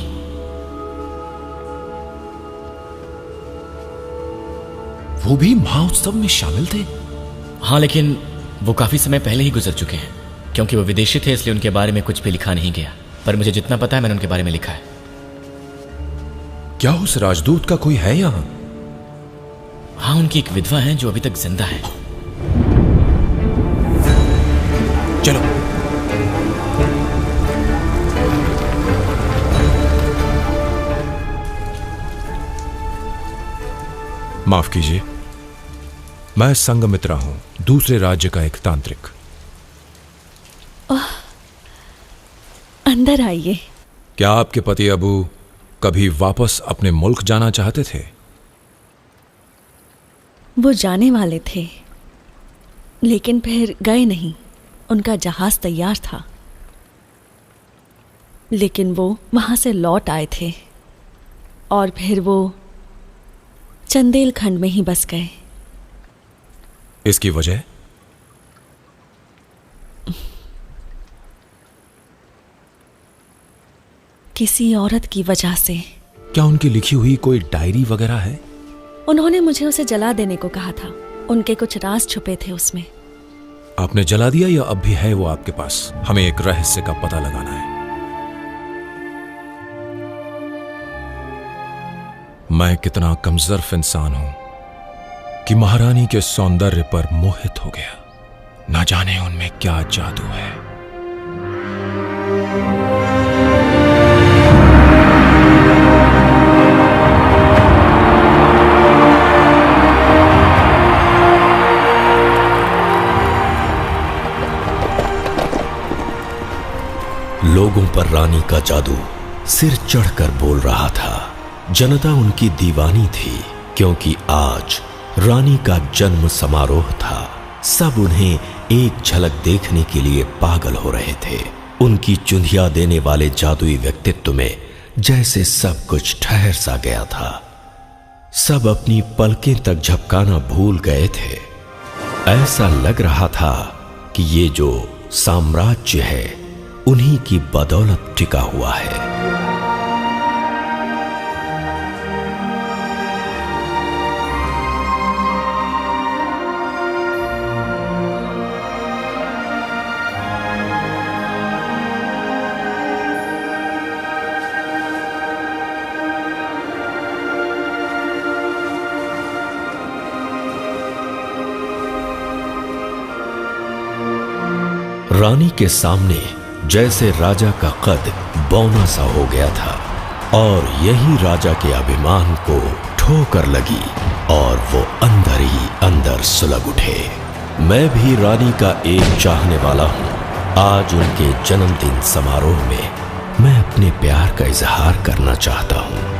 वो भी महोत्सव में शामिल थे? हाँ, लेकिन वो काफी समय पहले ही गुजर चुके हैं। क्योंकि वो विदेशी थे इसलिए उनके बारे में कुछ भी लिखा नहीं गया, पर मुझे जितना पता है मैंने उनके बारे में लिखा है। क्या उस राजदूत का कोई है यहां? हाँ, उनकी एक विधवा है जो अभी तक जिंदा है। चलो। माफ कीजिए, मैं संगमित्रा हूं, दूसरे राज्य का एक तांत्रिक। अंदर आइए। क्या आपके पति अबू कभी वापस अपने मुल्क जाना चाहते थे? वो जाने वाले थे, लेकिन फिर गए नहीं। उनका जहाज तैयार था, लेकिन वो वहां से लौट आए थे और फिर वो चंदेलखंड में ही बस गए। इसकी वजह? किसी औरत की वजह से। क्या उनकी लिखी हुई कोई डायरी वगैरह है? उन्होंने मुझे उसे जला देने को कहा था। उनके कुछ राज छुपे थे उसमें। आपने जला दिया या अब भी है वो आपके पास? हमें एक रहस्य का पता लगाना है। मैं कितना कमजोर इंसान हूं कि महारानी के सौंदर्य पर मोहित हो गया। ना जाने उनमें क्या जादू है। लोगों पर रानी का जादू सिर चढ़कर बोल रहा था। जनता उनकी दीवानी थी क्योंकि आज रानी का जन्म समारोह था। सब उन्हें एक झलक देखने के लिए पागल हो रहे थे। उनकी चुंधिया देने वाले जादुई व्यक्तित्व में जैसे सब कुछ ठहर सा गया था। सब अपनी पलकें तक झपकाना भूल गए थे। ऐसा लग रहा था कि ये जो साम्राज्य है उन्हीं की बदौलत टिका हुआ है। रानी के सामने जैसे राजा का कद बौना सा हो गया था और यही राजा के अभिमान को ठोकर लगी और वो अंदर ही अंदर सुलग उठे। मैं भी रानी का एक चाहने वाला हूं। आज उनके जन्मदिन समारोह में मैं अपने प्यार का इजहार करना चाहता हूं।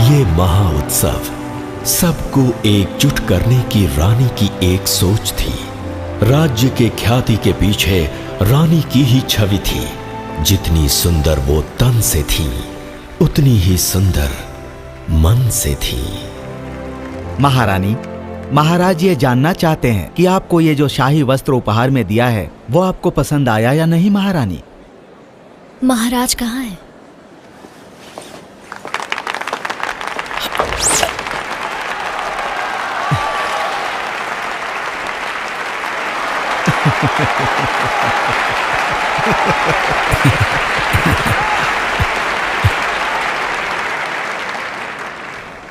ये महाउत्सव सबको एकजुट करने की रानी की एक सोच थी। राज्य के ख्याति के पीछे रानी की ही छवि थी। जितनी सुंदर वो तन से थी, उतनी ही सुंदर मन से थी। महारानी, महाराज ये जानना चाहते हैं कि आपको ये जो शाही वस्त्र उपहार में दिया है वो आपको पसंद आया या नहीं महारानी? महाराज कहाँ हैं?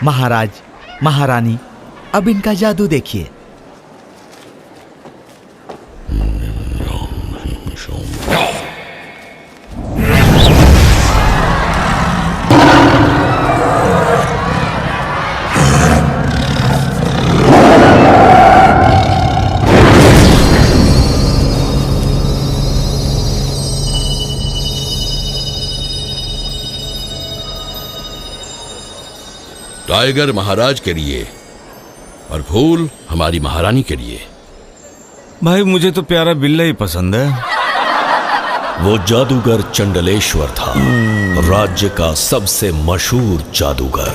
महाराज, महारानी, अब इनका जादू देखिए। टाइगर महाराज के लिए और फूल हमारी महारानी के लिए। भाई मुझे तो प्यारा बिल्ला ही पसंद है। वो जादूगर चंडलेश्वर था, राज्य का सबसे मशहूर जादूगर।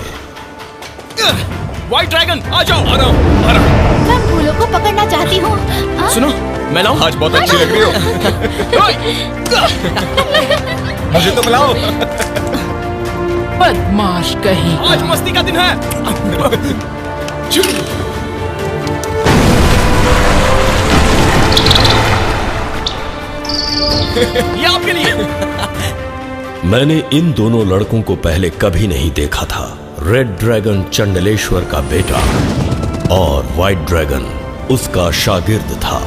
व्हाइट ड्रैगन, आ जाओ। आ रहा हूं। मैं फूलों को पकड़ना चाहती हूँ। सुनो, मैं लाऊं? आज बहुत अच्छी लग रही हो। मुझे तो मिलाओ। बदमाश कहीं। आज मस्ती का दिन है। ये आपके लिए। मैंने इन दोनों लड़कों को पहले कभी नहीं देखा था। रेड ड्रैगन चंडलेश्वर का बेटा और व्हाइट ड्रैगन उसका शागिर्द था।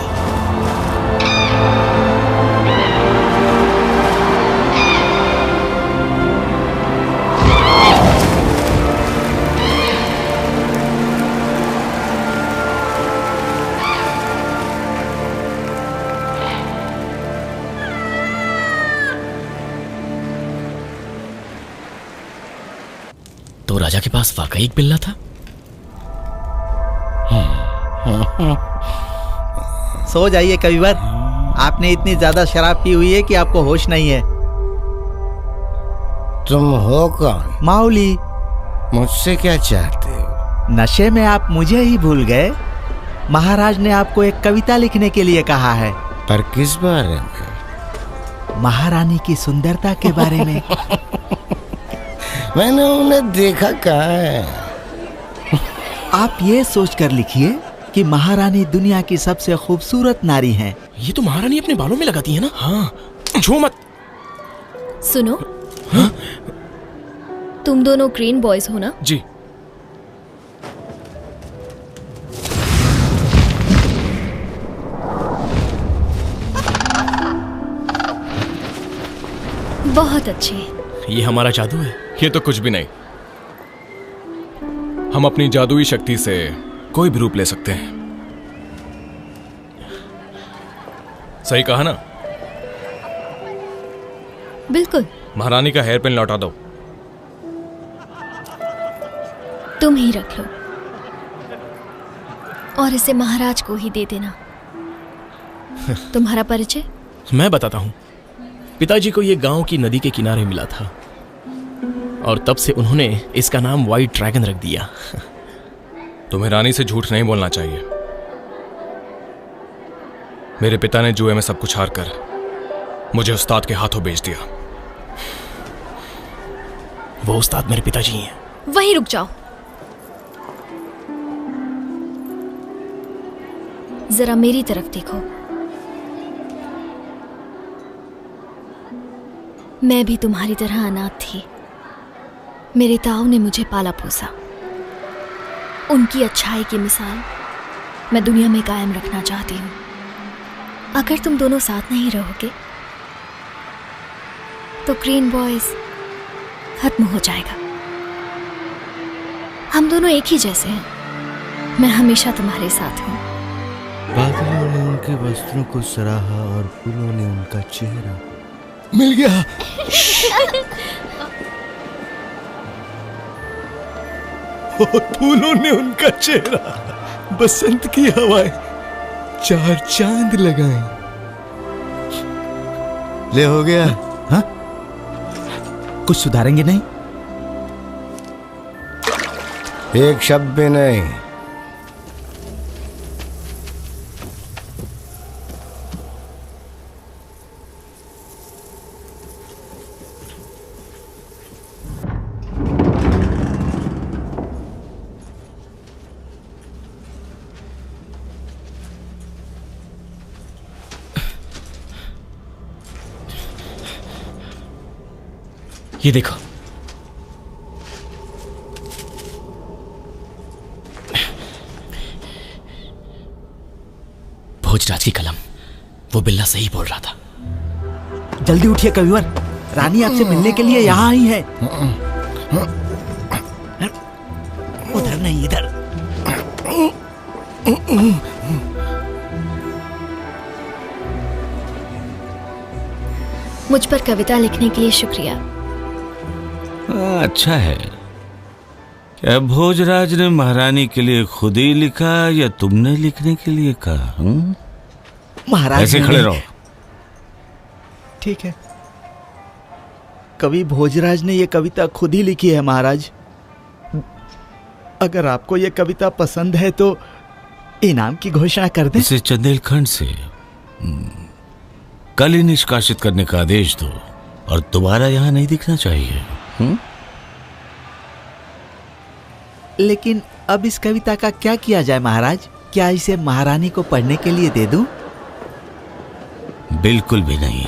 तो राजा के पास वाकई एक बिल्ला था। सो जाइए कविवर, आपने इतनी ज्यादा शराब पी हुई है कि आपको होश नहीं है। तुम हो कौन? माउली। मुझसे क्या चाहते हो? नशे में आप मुझे ही भूल गए। महाराज ने आपको एक कविता लिखने के लिए कहा है। पर किस बारे में? महारानी की सुंदरता के बारे में। मैंने उन्हें देखा कहाँ है? आप ये सोचकर लिखिए कि महारानी दुनिया की सबसे खूबसूरत नारी हैं। ये तो महारानी अपने बालों में लगाती है ना? हाँ। छू मत। सुनो। हाँ? तुम दोनों क्रेन बॉयज हो ना? जी। बहुत अच्छे। ये हमारा जादू है। ये तो कुछ भी नहीं। हम अपनी जादुई शक्ति से कोई भी रूप ले सकते हैं। सही कहा ना? बिल्कुल। महारानी का हेयर पिन लौटा दो। तुम ही रख लो और इसे महाराज को ही दे देना। तुम्हारा परिचय? मैं बताता हूं। पिताजी को यह गांव की नदी के किनारे मिला था और तब से उन्होंने इसका नाम व्हाइट ड्रैगन रख दिया। तुम्हें रानी से झूठ नहीं बोलना चाहिए। मेरे पिता ने जुए में सब कुछ हार कर मुझे उस्ताद के हाथों बेच दिया। वो उस्ताद मेरे पिताजी ही हैं। वहीं रुक जाओ। जरा मेरी तरफ देखो। मैं भी तुम्हारी तरह अनाथ थी। मेरे ताऊ ने मुझे पाला पोसा। उनकी अच्छाई की मिसाल मैं दुनिया में कायम रखना चाहती हूँ। अगर तुम दोनों साथ नहीं रहोगे तो क्रेन बॉयज खत्म हो जाएगा। हम दोनों एक ही जैसे हैं। मैं हमेशा तुम्हारे साथ हूँ। बादलों ने उनके वस्त्रों को सराहा और फूलों ने उनका चेहरा। मिल गया। और फूलों ने उनका चेहरा, बसंत की हवाएं, चार चांद लगाए। ले हो गया? हाँ? कुछ सुधारेंगे नहीं? एक शब्द भी नहीं। ये देखो, भोजराज की कलम। वो बिल्ला सही बोल रहा था। जल्दी उठिए कविवर, रानी आपसे मिलने के लिए यहाँ आई है। उधर नहीं, इधर। मुझ पर कविता लिखने के लिए शुक्रिया। अच्छा है। क्या भोजराज ने महारानी के लिए खुद ही लिखा या तुमने लिखने के लिए कहा? महाराज ऐसे खड़े रहो। ठीक है, कवि भोजराज ने ये कविता खुद ही लिखी है महाराज। अगर आपको ये कविता पसंद है तो इनाम की घोषणा कर दें। इसे चंदेलखंड से कल ही निष्कासित करने का आदेश दो और दोबारा यहाँ नहीं दिखना चाहिए। लेकिन अब इस कविता का क्या किया जाए महाराज? क्या इसे महारानी को पढ़ने के लिए दे दूं? बिल्कुल भी नहीं।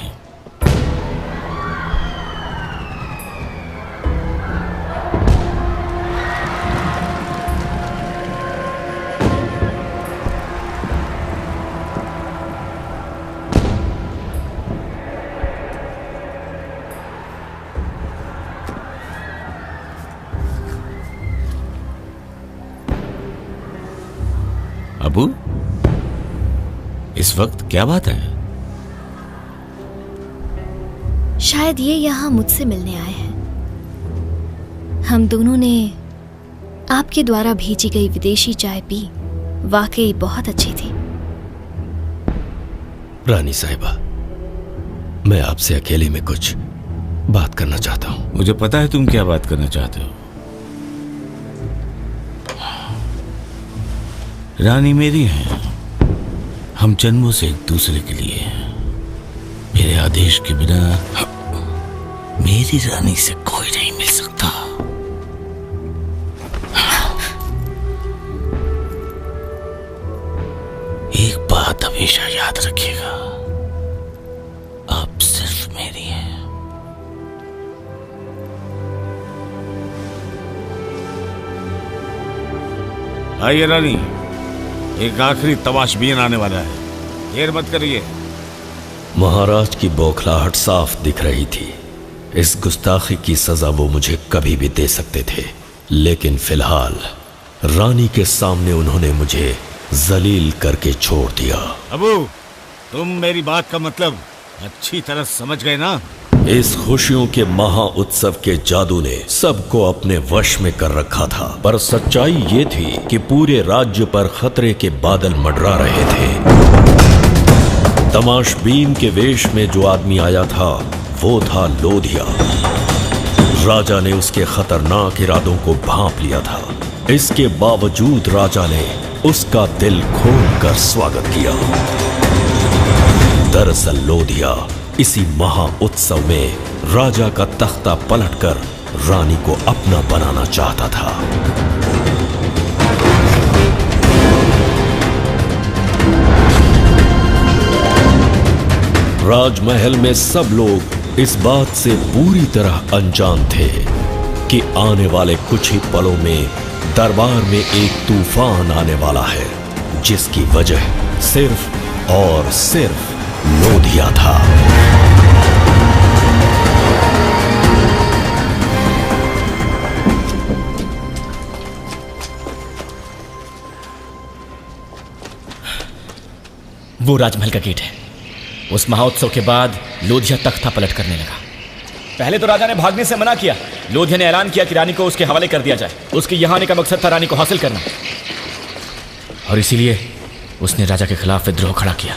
अबू, इस वक्त क्या बात है? शायद ये यहाँ मुझसे मिलने आए हैं। हम दोनों ने आपके द्वारा भेजी गई विदेशी चाय पी, वाकई बहुत अच्छी थी। रानी साहिबा, मैं आपसे अकेले में कुछ बात करना चाहता हूँ। मुझे पता है तुम क्या बात करना चाहते हो। रानी मेरी है, हम जन्मों से एक दूसरे के लिए हैं। मेरे आदेश के बिना मेरी रानी से कोई नहीं मिल सकता। एक बात हमेशा याद रखिएगा, आप सिर्फ मेरी हैं। आइए रानी, एक आखिरी तमाशबीन आने वाला है, देर मत करिए। महाराज की बौखलाहट साफ दिख रही थी। इस गुस्ताखी की सजा वो मुझे कभी भी दे सकते थे, लेकिन फिलहाल रानी के सामने उन्होंने मुझे जलील करके छोड़ दिया। अबू, तुम मेरी बात का मतलब अच्छी तरह समझ गए ना? इस खुशियों के महा उत्सव के जादू ने सबको अपने वश में कर रखा था, पर सच्चाई ये थी कि पूरे राज्य पर खतरे के बादल मंडरा रहे थे। तमाशबीन के वेश में जो आदमी आया था वो था लोधिया। राजा ने उसके खतरनाक इरादों को भांप लिया था। इसके बावजूद राजा ने उसका दिल खोलकर स्वागत किया। दरअसल लोधिया इसी महा उत्सव में राजा का तख्ता पलटकर रानी को अपना बनाना चाहता था। राजमहल में सब लोग इस बात से पूरी तरह अनजान थे कि आने वाले कुछ ही पलों में दरबार में एक तूफान आने वाला है, जिसकी वजह सिर्फ और सिर्फ लोधिया था। वो राजमहल का गेट है। उस महोत्सव के बाद लोधिया तख्ता पलट करने लगा। पहले तो राजा ने भागने से मना किया। लोधिया ने ऐलान किया कि रानी को उसके हवाले कर दिया जाए। उसके यहाँ आने का मकसद था रानी को हासिल करना, और इसीलिए उसने राजा के खिलाफ विद्रोह खड़ा किया।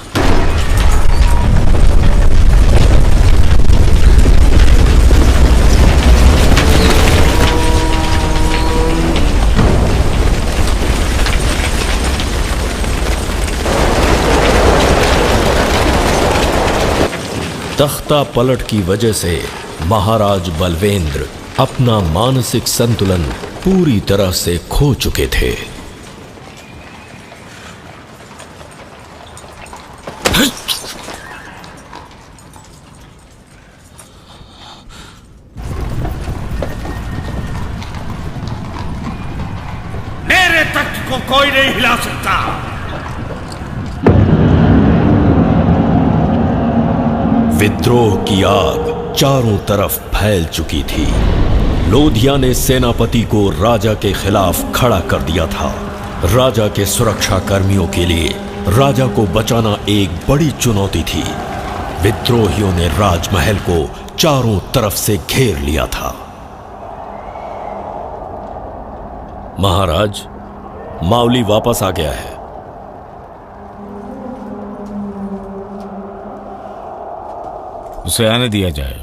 तख्ता पलट की वजह से महाराज बलवेंद्र अपना मानसिक संतुलन पूरी तरह से खो चुके थे। मेरे तख्त को कोई नहीं हिला सकता। विद्रोह की आग चारों तरफ फैल चुकी थी। लोधिया ने सेनापति को राजा के खिलाफ खड़ा कर दिया था। राजा के सुरक्षा कर्मियों के लिए राजा को बचाना एक बड़ी चुनौती थी। विद्रोहियों ने राजमहल को चारों तरफ से घेर लिया था। महाराज, मावली वापस आ गया है। उसे आने दिया जाए।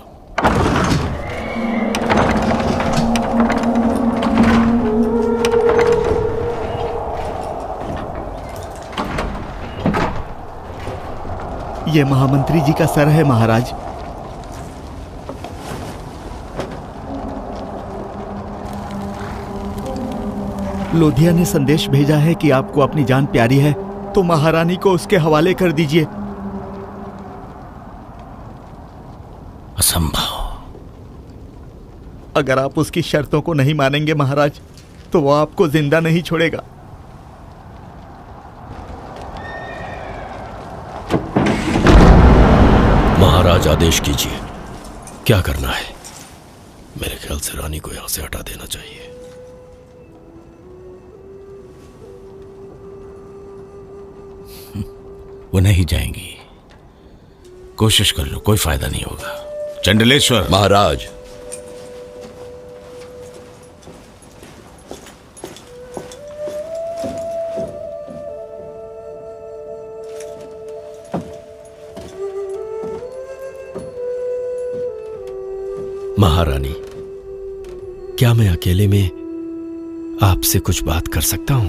ये महामंत्री जी का सर है महाराज। लोधिया ने संदेश भेजा है कि आपको अपनी जान प्यारी है, तो महारानी को उसके हवाले कर दीजिए। असंभव। अगर आप उसकी शर्तों को नहीं मानेंगे महाराज, तो वो आपको जिंदा नहीं छोड़ेगा। महाराज, आदेश कीजिए, क्या करना है? मेरे ख्याल से रानी को यहां से हटा देना चाहिए। वो नहीं जाएंगी। कोशिश कर लो, कोई फायदा नहीं होगा। चंडलेश्वर। महाराज, महारानी, क्या मैं अकेले में आपसे कुछ बात कर सकता हूं?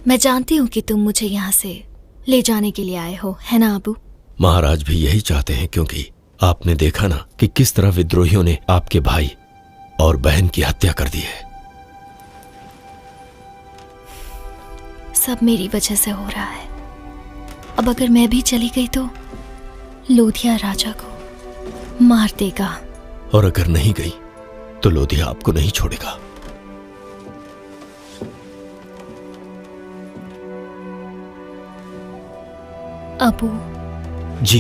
मैं जानती हूँ कि तुम मुझे यहाँ से ले जाने के लिए आए हो, है ना अबू? महाराज भी यही चाहते हैं, क्योंकि आपने देखा ना कि किस तरह विद्रोहियों ने आपके भाई और बहन की हत्या कर दी है। सब मेरी वजह से हो रहा है। अब अगर मैं भी चली गई तो लोधिया राजा को मार देगा, और अगर नहीं गई तो लोधिया आपको नहीं छोड़ेगा। अबू जी,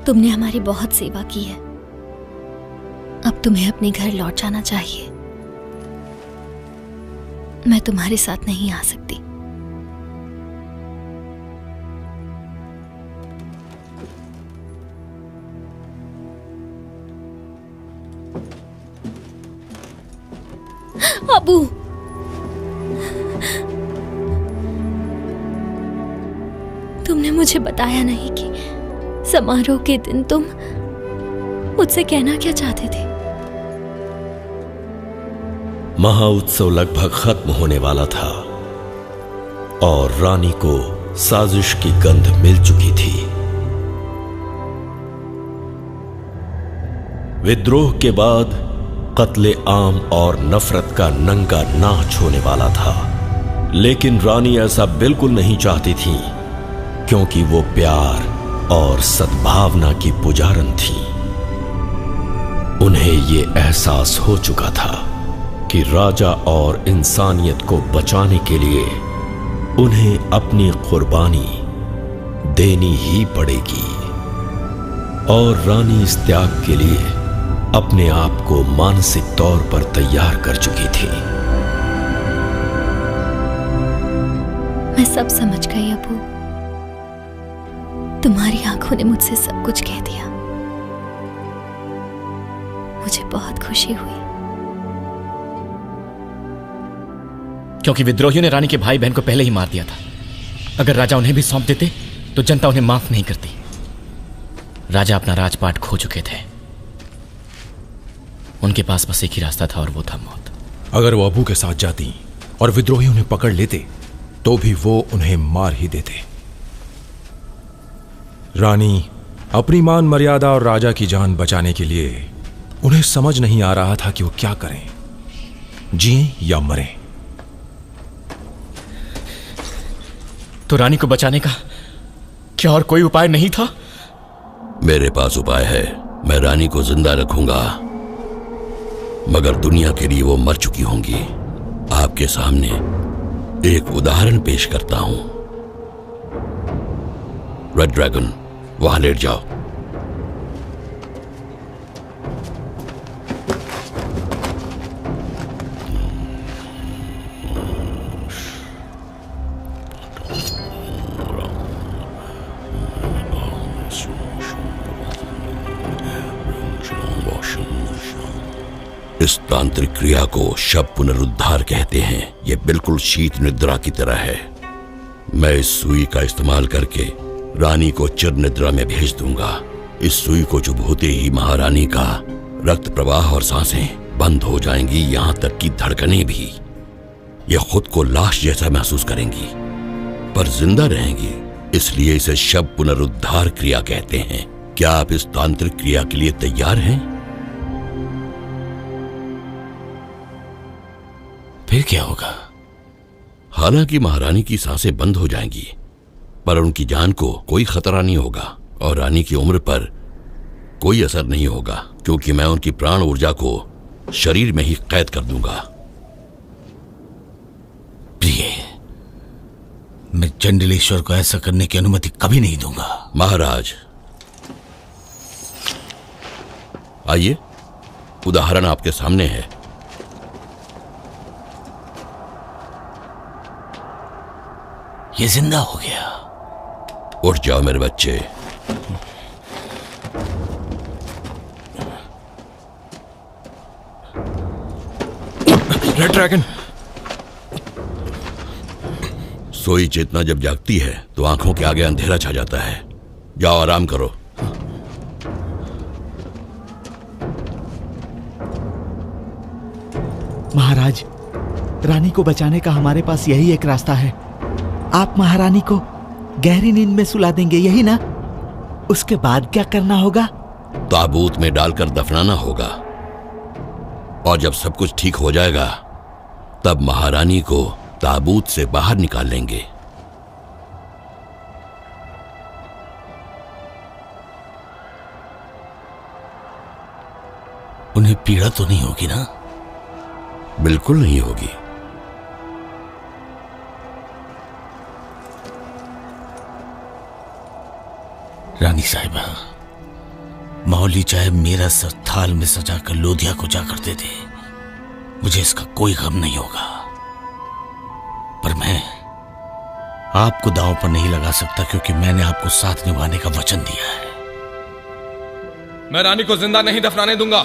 तुमने हमारी बहुत सेवा की है। अब तुम्हें अपने घर लौट जाना चाहिए। मैं तुम्हारे साथ नहीं आ सकती। अबू, तुमने मुझे बताया नहीं कि समारोह के दिन तुम मुझसे कहना क्या चाहते थे? महाउत्सव लगभग खत्म होने वाला था और रानी को साजिश की गंध मिल चुकी थी। विद्रोह के बाद कत्ले आम और नफरत का नंगा नाच होने वाला था, लेकिन रानी ऐसा बिल्कुल नहीं चाहती थी, क्योंकि वो प्यार और सद्भावना की पुजारन थी। उन्हें ये एहसास हो चुका था कि राजा और इंसानियत को बचाने के लिए उन्हें अपनी कुर्बानी देनी ही पड़ेगी, और रानी इस त्याग के लिए अपने आप को मानसिक तौर पर तैयार कर चुकी थी। मैं सब समझ गई अबू। तुम्हारी आंखों ने मुझसे सब कुछ कह दिया। मुझे बहुत खुशी हुई। क्योंकि विद्रोहियों ने रानी के भाई बहन को पहले ही मार दिया था। अगर राजा उन्हें भी सौंप देते तो जनता उन्हें माफ नहीं करती। राजा अपना राजपाट खो चुके थे। उनके पास बस एक ही रास्ता था और वो था मौत। अगर वो अबू के साथ जाती और विद्रोही उन्हें पकड़ लेते तो भी वो उन्हें मार ही देते। रानी अपनी मान मर्यादा और राजा की जान बचाने के लिए उन्हें समझ नहीं आ रहा था कि वो क्या करें, जिएं या मरें। तो रानी को बचाने का क्या और कोई उपाय नहीं था? मेरे पास उपाय है। मैं रानी को जिंदा रखूंगा, मगर दुनिया के लिए वो मर चुकी होंगी। आपके सामने एक उदाहरण पेश करता हूं। रेड ड्रैगन, वहां लेट जाओ। इस तांत्रिक क्रिया को शव पुनरुद्धार कहते हैं। यह बिल्कुल शीत निद्रा की तरह है। मैं इस सुई का इस्तेमाल करके रानी को चिर निद्रा में भेज दूंगा। इस सुई को चुभोते ही महारानी का रक्त प्रवाह और सांसें बंद हो जाएंगी, यहां तक कि धड़कनें भी। यह खुद को लाश जैसा महसूस करेंगी पर जिंदा रहेंगी, इसलिए इसे शव पुनरुद्धार क्रिया कहते हैं। क्या आप इस तांत्रिक क्रिया के लिए तैयार हैं? फिर क्या होगा? हालांकि महारानी की सांसें बंद हो जाएंगी पर उनकी जान को कोई खतरा नहीं होगा और रानी की उम्र पर कोई असर नहीं होगा, क्योंकि मैं उनकी प्राण ऊर्जा को शरीर में ही कैद कर दूंगा। प्रिय, मैं चंडलेश्वर को ऐसा करने की अनुमति कभी नहीं दूंगा। महाराज आइए, उदाहरण आपके सामने है। ये जिंदा हो गया। उठ जाओ मेरे बच्चे। रेड ड्रैगन, सोई चेतना जब जागती है तो आंखों के आगे अंधेरा छा जाता है। जाओ आराम करो। महाराज, रानी को बचाने का हमारे पास यही एक रास्ता है। आप महारानी को गहरी नींद में सुला देंगे, यही ना? उसके बाद क्या करना होगा? ताबूत में डालकर दफनाना होगा और जब सब कुछ ठीक हो जाएगा तब महारानी को ताबूत से बाहर निकाल लेंगे। उन्हें पीड़ा तो नहीं होगी ना? बिल्कुल नहीं होगी। रानी साहिबा, मौली चाहे मेरा सर थाल में सजाकर लोधिया को जा करते थे, मुझे इसका कोई गम नहीं होगा, पर मैं आपको दांव पर नहीं लगा सकता क्योंकि मैंने आपको साथ निभाने का वचन दिया है। मैं रानी को जिंदा नहीं दफनाने दूंगा।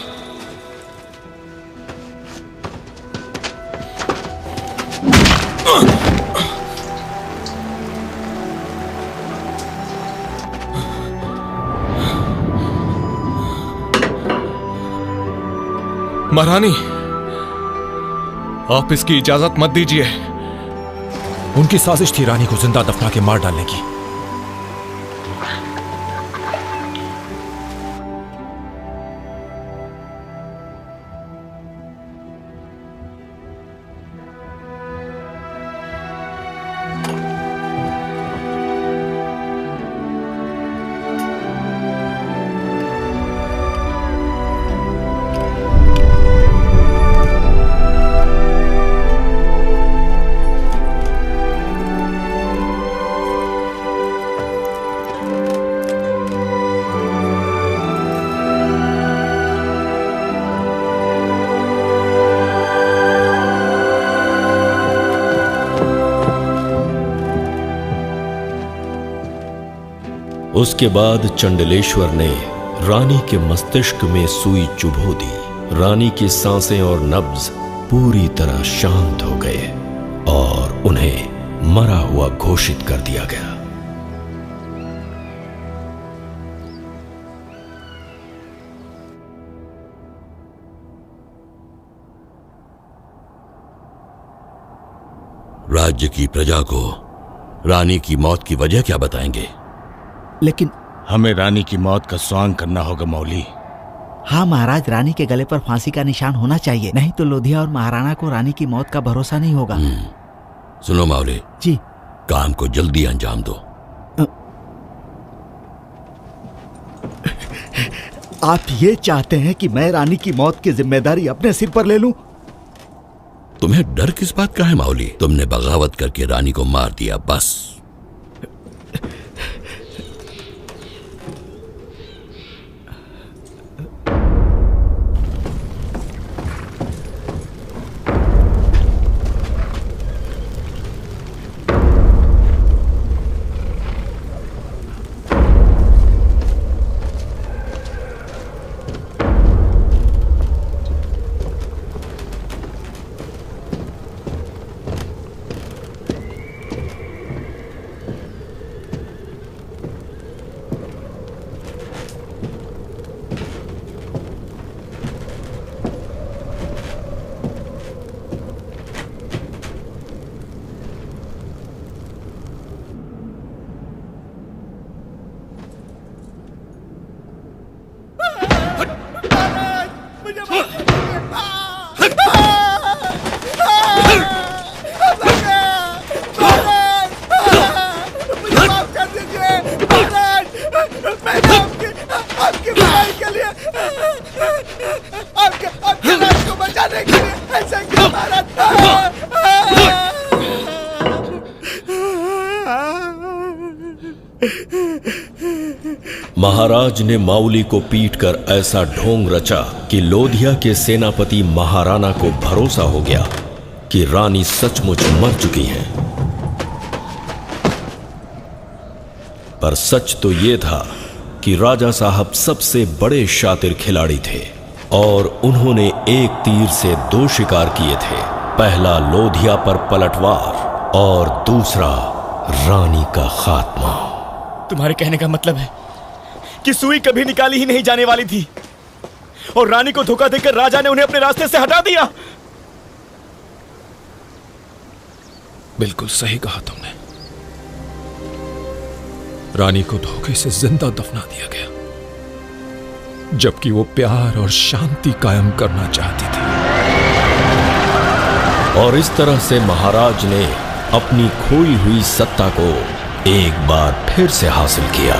महारानी, आप इसकी इजाजत मत दीजिए। उनकी साजिश थी रानी को जिंदा दफना के मार डालने की। उसके बाद चंडलेश्वर ने रानी के मस्तिष्क में सुई चुभो दी। रानी की सांसें और नब्ज पूरी तरह शांत हो गए और उन्हें मरा हुआ घोषित कर दिया गया। राज्य की प्रजा को रानी की मौत की वजह क्या बताएंगे? लेकिन हमें रानी की मौत का स्वांग करना होगा मौली। हाँ महाराज, रानी के गले पर फांसी का निशान होना चाहिए, नहीं तो लोधिया और महाराणा को रानी की मौत का भरोसा नहीं होगा। सुनो मावले जी, काम को जल्दी अंजाम दो। आप ये चाहते हैं कि मैं रानी की मौत की जिम्मेदारी अपने सिर पर ले लूं? तुम्हें डर किस बात का है मावली? तुमने बगावत करके रानी को मार दिया, बस। महाराज ने माउली को पीटकर ऐसा ढोंग रचा कि लोधिया के सेनापति महाराणा को भरोसा हो गया कि रानी सचमुच मर चुकी हैं। पर सच तो यह था कि राजा साहब सबसे बड़े शातिर खिलाड़ी थे और उन्होंने एक तीर से 2 शिकार किए थे। पहला लोधिया पर पलटवार और दूसरा रानी का खात्मा। तुम्हारे कहने का मतलब है कि सुई कभी निकाली ही नहीं जाने वाली थी और रानी को धोखा देकर राजा ने उन्हें अपने रास्ते से हटा दिया। बिल्कुल सही कहा तुमने। रानी को धोखे से जिंदा दफना दिया गया, जबकि वो प्यार और शांति कायम करना चाहती थी। और इस तरह से महाराज ने अपनी खोई हुई सत्ता को एक बार फिर से हासिल किया।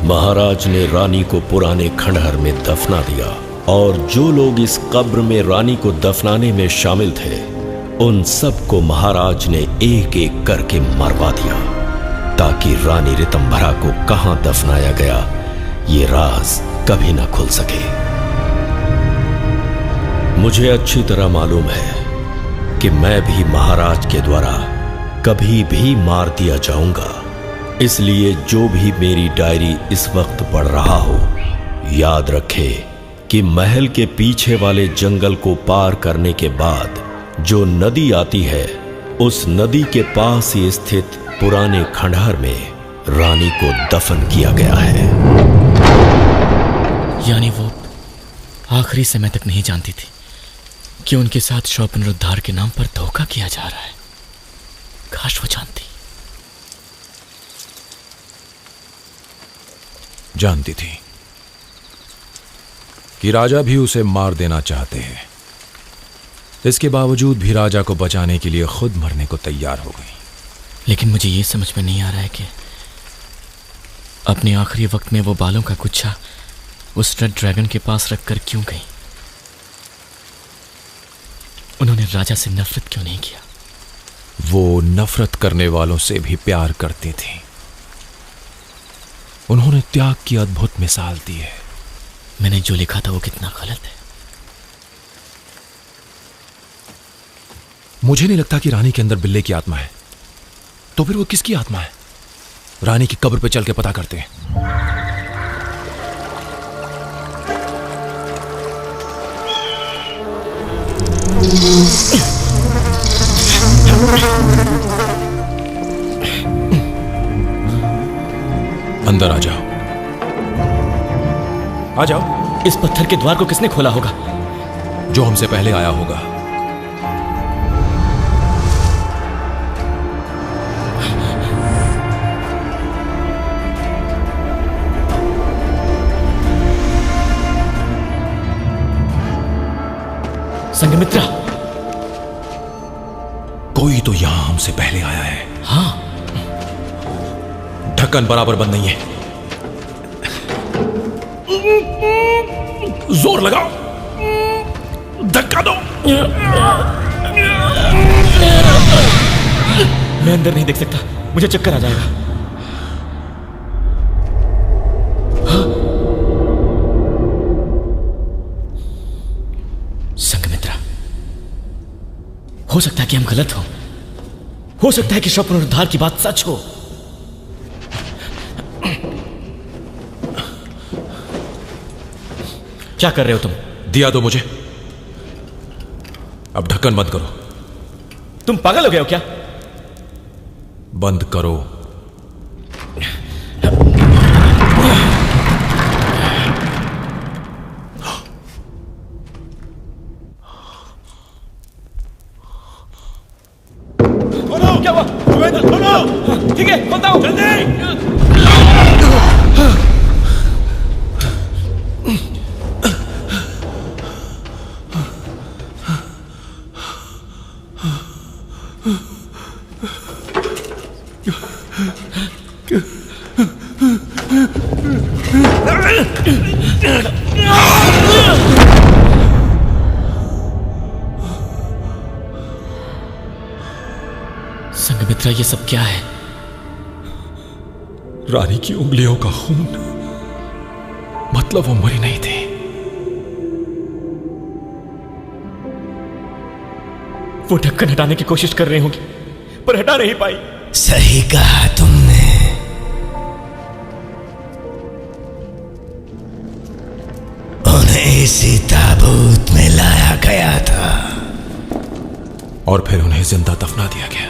महाराज ने रानी को पुराने खंडहर में दफना दिया और जो लोग इस कब्र में रानी को दफनाने में शामिल थे उन सबको महाराज ने एक एक करके मरवा दिया ताकि रानी ऋतंभरा को कहां दफनाया गया ये राज कभी ना खुल सके। मुझे अच्छी तरह मालूम है कि मैं भी महाराज के द्वारा कभी भी मार दिया जाऊंगा, इसलिए जो भी मेरी डायरी इस वक्त पढ़ रहा हो याद रखे कि महल के पीछे वाले जंगल को पार करने के बाद जो नदी आती है उस नदी के पास ही स्थित पुराने खंडहर में रानी को दफन किया गया है। यानी वो आखिरी समय तक नहीं जानती थी कि उनके साथ शव पुनरुद्धार के नाम पर धोखा किया जा रहा है। काश वो जानती। जानती थी कि राजा भी उसे मार देना चाहते हैं, इसके बावजूद भी राजा को बचाने के लिए खुद मरने को तैयार हो गई। लेकिन मुझे ये समझ में नहीं आ रहा है कि अपने आखिरी वक्त में वो बालों का गुच्छा उस रेड ड्रैगन के पास रखकर क्यों गई? उन्होंने राजा से नफरत क्यों नहीं किया? वो नफरत करने वालों से भी प्यार करती थी। उन्होंने त्याग की अद्भुत मिसाल दी है। मैंने जो लिखा था वो कितना गलत है। मुझे नहीं लगता कि रानी के अंदर बिल्ले की आत्मा है। तो फिर वो किसकी आत्मा है? रानी की कब्र पे चल के पता करते हैं। अंदर आ जाओ, आ जाओ। इस पत्थर के द्वार को किसने खोला होगा? जो हमसे पहले आया होगा। संघमित्रा, कोई तो यहां हमसे पहले आया है। हाँ। ढक्कन बराबर बंद नहीं है। जोर लगाओ, धक्का दो। मैं अंदर नहीं देख सकता, मुझे चक्कर आ जाएगा। हाँ? संघमित्रा, हो सकता है कि हम गलत हो सकता है कि शव पुनरुद्धार की बात सच हो। क्या कर रहे हो तुम? दिया दो मुझे। अब ढक्कन बंद करो। तुम पागल हो गए हो क्या? बंद करो। क्या हुआ? ठीक है, खोलता हूं। जल्दी। संघमित्रा, ये सब क्या है? रानी की उंगलियों का खून। मतलब वो मरी नहीं थी। वो ढक्कन हटाने की कोशिश कर रही होंगी, पर हटा नहीं पाई। सही कहा तुमने। उन्हें इसी ताबूत में लाया गया था और फिर उन्हें जिंदा दफना दिया गया।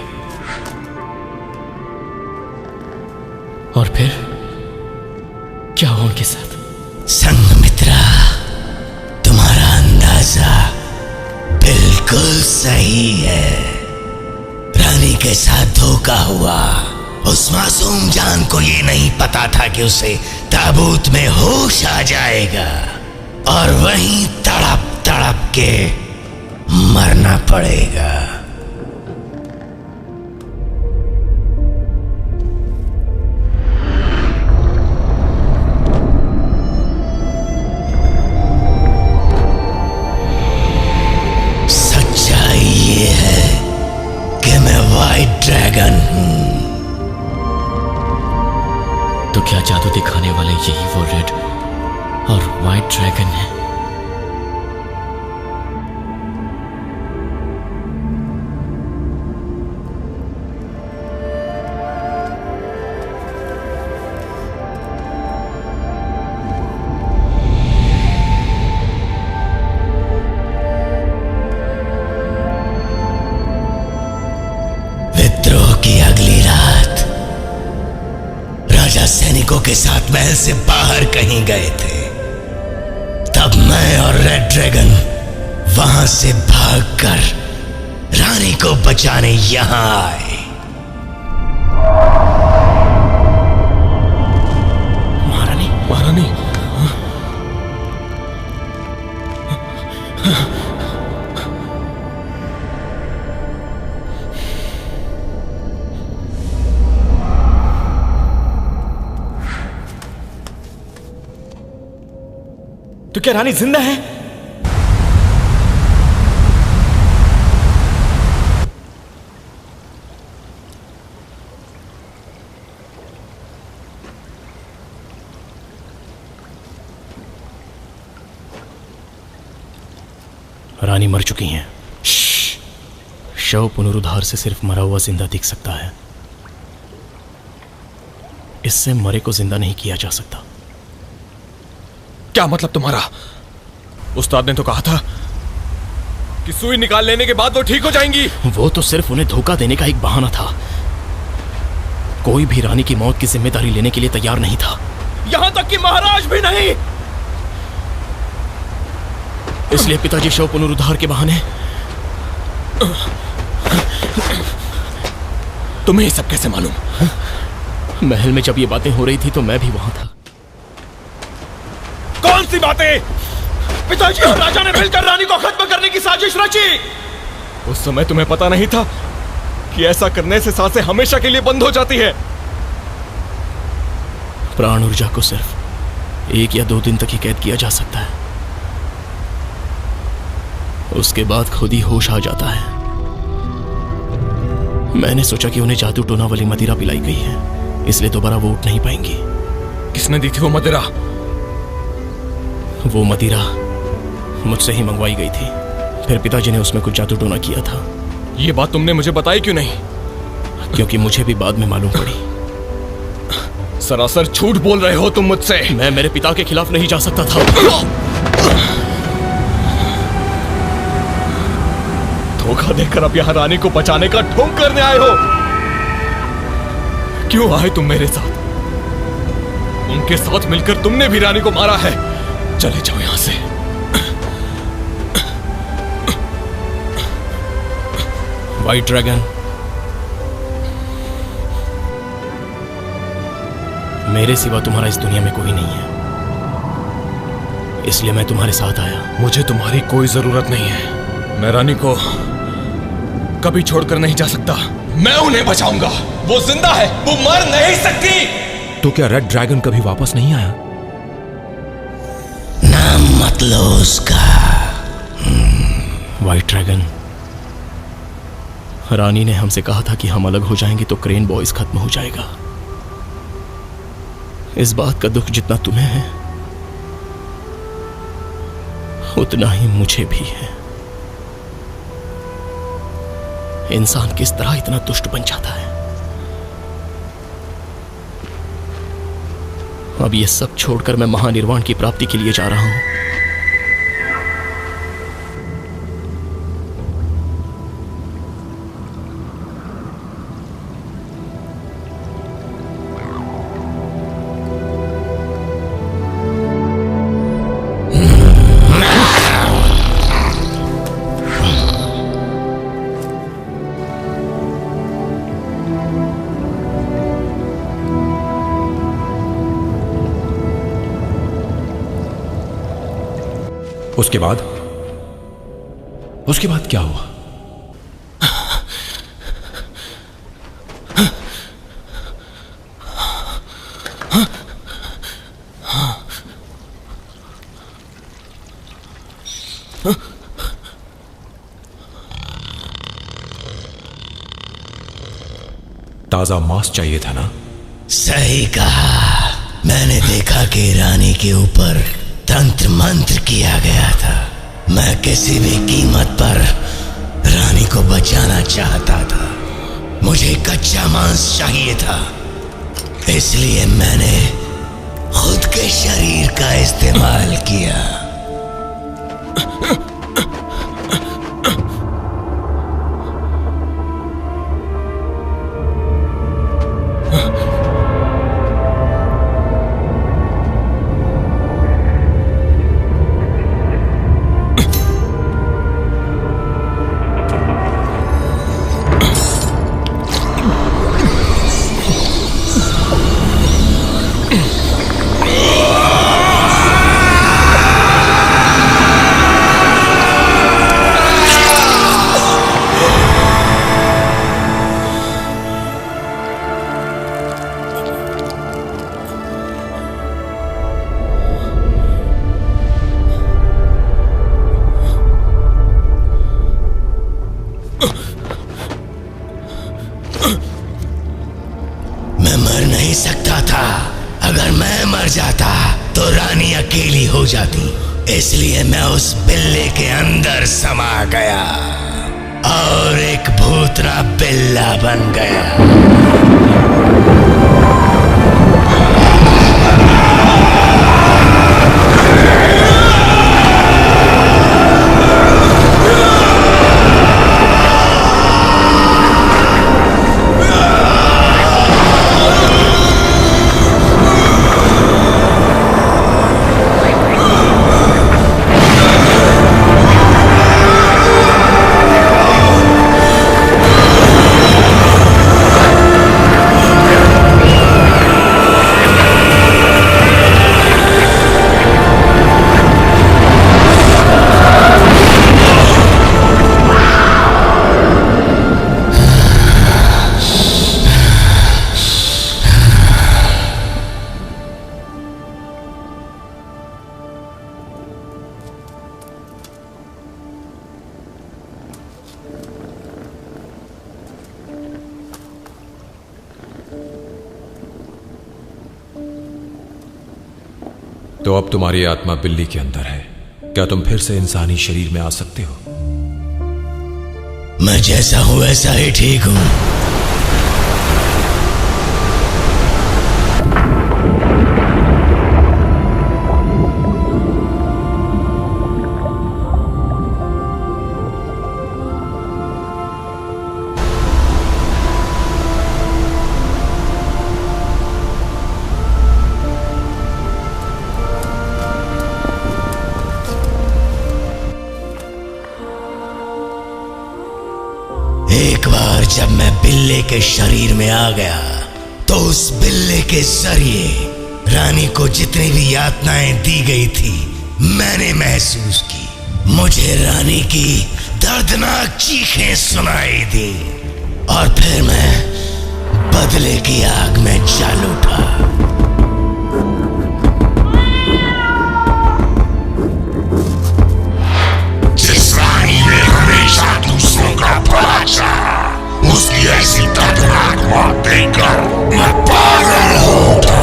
और फिर क्या हुआ उनके साथ? संघमित्रा, तुम्हारा अंदाजा बिल्कुल सही है। रानी के साथ धोखा हुआ। उस मासूम जान को ये नहीं पता था कि उसे ताबूत में होश आ जाएगा और वहीं तड़प तड़प के मरना पड़ेगा। ड्रैगन हूं। तो क्या जादू दिखाने वाले यही वो रेड और व्हाइट ड्रैगन है? सैनिकों के साथ महल से बाहर कहीं गए थे। तब मैं और रेड ड्रैगन वहां से भागकर रानी को बचाने यहां आए। महारानी, महारानी, तो क्या रानी जिंदा है? रानी मर चुकी हैं। शव पुनरुद्धार से सिर्फ मरा हुआ जिंदा दिख सकता है, इससे मरे को जिंदा नहीं किया जा सकता। क्या मतलब तुम्हारा? उस्ताद ने तो कहा था कि सुई निकाल लेने के बाद वो ठीक हो जाएंगी। वो तो सिर्फ उन्हें धोखा देने का एक बहाना था। कोई भी रानी की मौत की जिम्मेदारी लेने के लिए तैयार नहीं था, यहां तक कि महाराज भी नहीं। इसलिए पिताजी शव पुनरुद्धार के बहाने। तुम्हें ये सब कैसे मालूम? महल में जब ये बातें हो रही थी तो मैं भी वहां था। कौन सी बातें? पिताजी और राजा ने मिलकर रानी को खत्म करने की साजिश रची। उस समय तुम्हें पता नहीं था कि ऐसा करने से सांसें हमेशा के लिए बंद हो जाती है। प्राण ऊर्जा को सिर्फ 1 या 2 दिन तक ही कैद किया जा सकता है, उसके बाद खुद ही होश आ जाता है। मैंने सोचा कि उन्हें जादू टोना वाली मदिरा पिलाई गई है, इसलिए दोबारा वो उठ नहीं पाएंगी। किसने दी थी वो मदिरा? वो मदिरा मुझसे ही मंगवाई गई थी, फिर पिताजी ने उसमें कुछ जादू टोना किया था। ये बात तुमने मुझे बताई क्यों नहीं? क्योंकि मुझे भी बाद में मालूम पड़ी। सरासर झूठ बोल रहे हो तुम मुझसे। मैं मेरे पिता के खिलाफ नहीं जा सकता था। धोखा देकर अब यहां रानी को बचाने का ढोंग करने आए हो। क्यों आए तुम मेरे साथ? उनके साथ मिलकर तुमने भी रानी को मारा है। चले जाओ यहां से। व्हाइट ड्रैगन, मेरे सिवा तुम्हारा इस दुनिया में कोई नहीं है, इसलिए मैं तुम्हारे साथ आया। मुझे तुम्हारी कोई जरूरत नहीं है। मैं रानी को कभी छोड़कर नहीं जा सकता। मैं उन्हें बचाऊंगा। वो जिंदा है, वो मर नहीं सकती। तो क्या रेड ड्रैगन कभी वापस नहीं आया? नाम मत लो उसका। व्हाइट ड्रैगन, रानी ने हमसे कहा था कि हम अलग हो जाएंगे तो क्रेन बॉयज खत्म हो जाएगा। इस बात का दुख जितना तुम्हें है उतना ही मुझे भी है। इंसान किस तरह इतना दुष्ट बन जाता है। अब ये सब छोड़कर मैं महानिर्वाण की प्राप्ति के लिए जा रहा हूं। उसके बाद क्या हुआ? ताजा मांस चाहिए था ना? सही कहा। मैंने देखा कि रानी के ऊपर तंत्र मंत्र किया गया था। मैं किसी भी कीमत पर रानी को बचाना चाहता था। मुझे कच्चा मांस चाहिए था, इसलिए मैंने खुद के शरीर का इस्तेमाल किया। मैं मर नहीं सकता था। अगर मैं मर जाता तो रानी अकेली हो जाती, इसलिए मैं उस बिल्ले के अंदर समा गया। और एक भूतरा बिल्ला बन गया। तो अब तुम्हारी आत्मा बिल्ली के अंदर है। क्या तुम फिर से इंसानी शरीर में आ सकते हो? मैं जैसा हूं वैसा ही ठीक हूं। एक बार जब मैं बिल्ले के शरीर में आ गया तो उस बिल्ले के जरिए रानी को जितनी भी यातनाएं दी गई थी मैंने महसूस की। मुझे रानी की दर्दनाक चीखें सुनाई दी और फिर मैं बदले की आग में जल उठा। जिस रानी ने हमेशा दूसरों का भला चाहा, उसकी ऐसी दर्दनाक मौत देखकर मैं पागल हो उठा।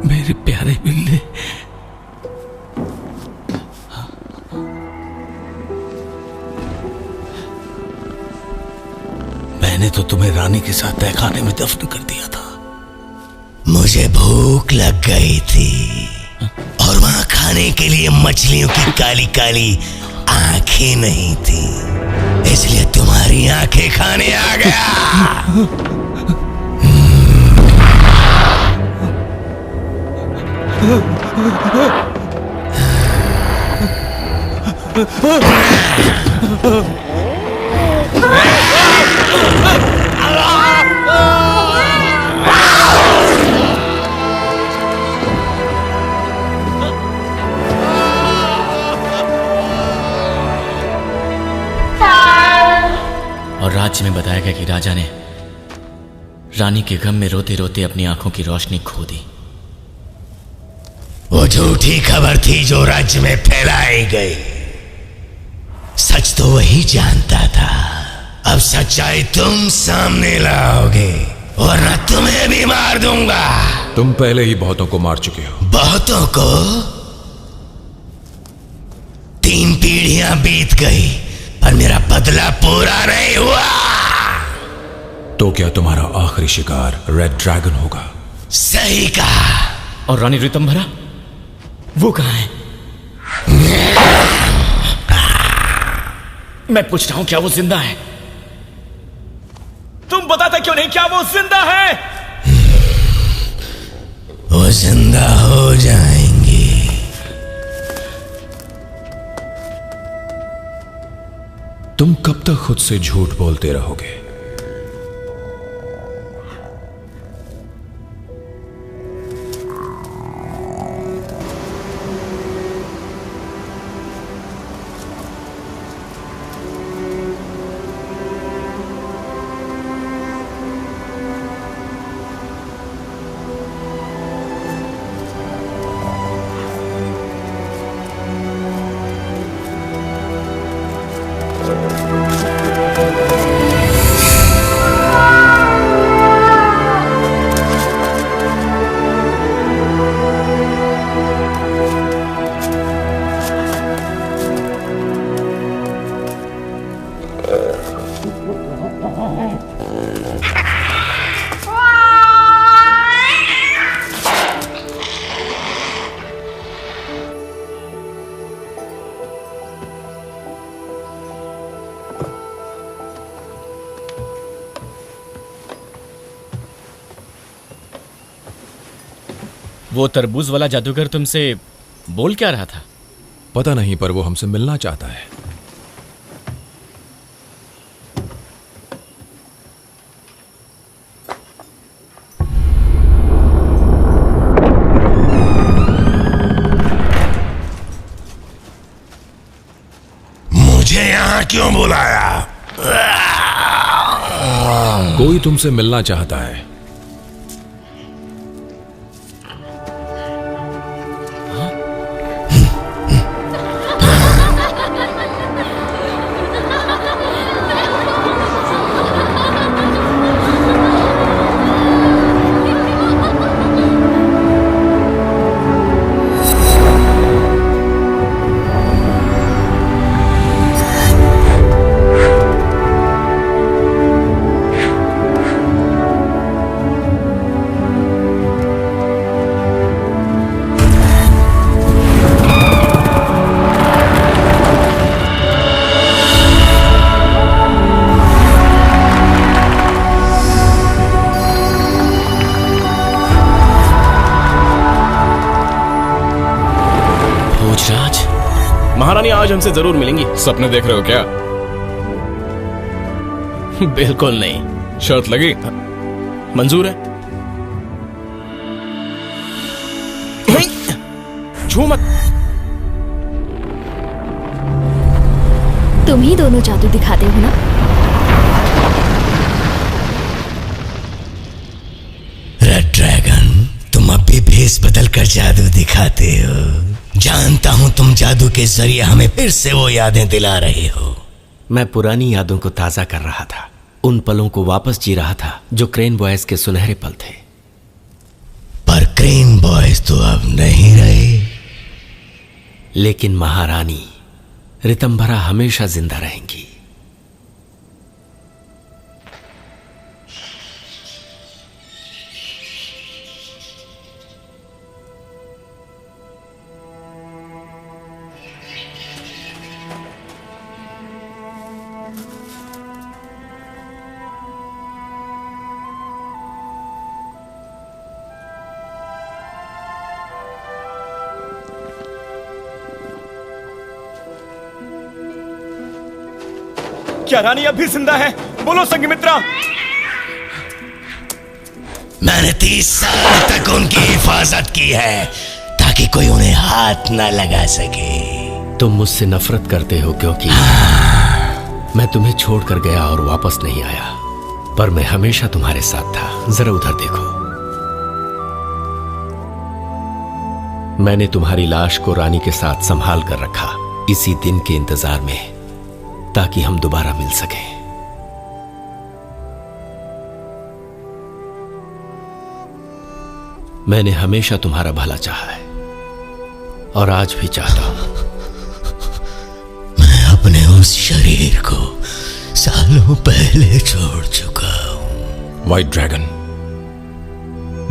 मेरे प्यारे बिल्ले, मैंने तो तुम्हें रानी के साथ तहखाने में दफन कर दिया था। मुझे भूख लग गई थी और वहां खाने के लिए मछलियों की काली काली आंखें नहीं थी, इसलिए तुम्हारी आंखें खाने आ गया। और राज्य में बताया गया कि राजा ने रानी के गम में रोते रोते अपनी आंखों की रोशनी खो दी। वो झूठी खबर थी जो राज्य में फैलाई गई। सच तो वही जानता था। अब सच्चाई तुम सामने लाओगे वरना तुम्हें भी मार दूंगा। तुम पहले ही बहुतों को मार चुके हो। बहुतों को? 3 पीढ़ियां बीत गई पर मेरा बदला पूरा नहीं हुआ। तो क्या तुम्हारा आखिरी शिकार रेड ड्रैगन होगा? सही कहा। और रानी ऋतंभरा वो कहां है? मैं पूछ रहा हूं क्या वो जिंदा है? तुम बताते क्यों नहीं क्या वो जिंदा है? वो जिंदा हो जाएंगी। तुम कब तक खुद से झूठ बोलते रहोगे? वो तरबूज वाला जादूगर तुमसे बोल क्या रहा था? पता नहीं, पर वो हमसे मिलना चाहता है। मुझे यहाँ क्यों बुलाया? कोई तुमसे मिलना चाहता है। महारानी आज हमसे जरूर मिलेंगी। सपने देख रहे हो क्या? बिल्कुल नहीं। शर्त लगी? मंजूर है। छू मत। तुम ही दोनों जादू दिखाते हो ना? रेड ड्रैगन, तुम अब भी भेस बदल कर जादू दिखाते हो। जानता हूं तुम जादू के जरिए हमें फिर से वो यादें दिला रहे हो। मैं पुरानी यादों को ताजा कर रहा था, उन पलों को वापस जी रहा था जो क्रेन बॉयज के सुनहरे पल थे। पर क्रेन बॉयज तो अब नहीं रहे। लेकिन महारानी रितंभरा हमेशा जिंदा रहेंगी। क्या रानी अब भी जिंदा है? बोलो संघमित्रा। मैंने 30 साल तक उनकी हिफाजत की है ताकि कोई उन्हें हाथ ना लगा सके। तुम मुझसे नफरत करते हो क्योंकि मैं तुम्हें छोड़कर गया और वापस नहीं आया, पर मैं हमेशा तुम्हारे साथ था। जरा उधर देखो, मैंने तुम्हारी लाश को रानी के साथ संभाल कर रखा, इसी दिन के इंतजार में, ताकि हम दोबारा मिल सकें। मैंने हमेशा तुम्हारा भला चाहा है और आज भी चाहता हूं। मैं अपने उस शरीर को सालों पहले छोड़ चुका हूं। व्हाइट ड्रैगन,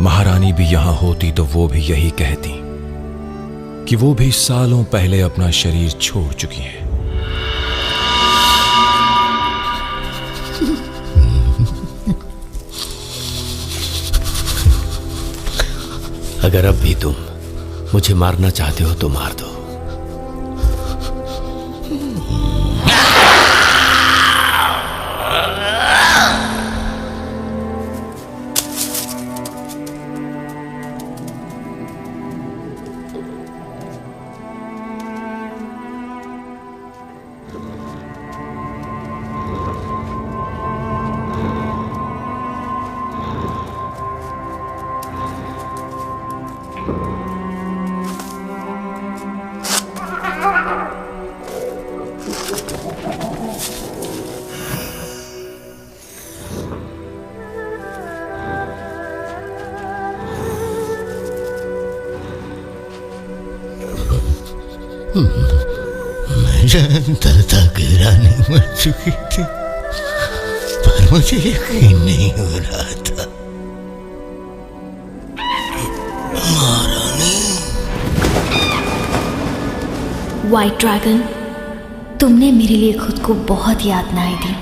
महारानी भी यहां होती तो वो भी यही कहती कि वो भी सालों पहले अपना शरीर छोड़ चुकी है। अगर अब भी तुम मुझे मारना चाहते हो तो मार दो। जानता था कि रानी मर चुकी थी, पर मुझे यकीन नहीं हो रहा था। व्हाइट ड्रैगन, तुमने मेरे लिए खुद को बहुत यातनाएं दी,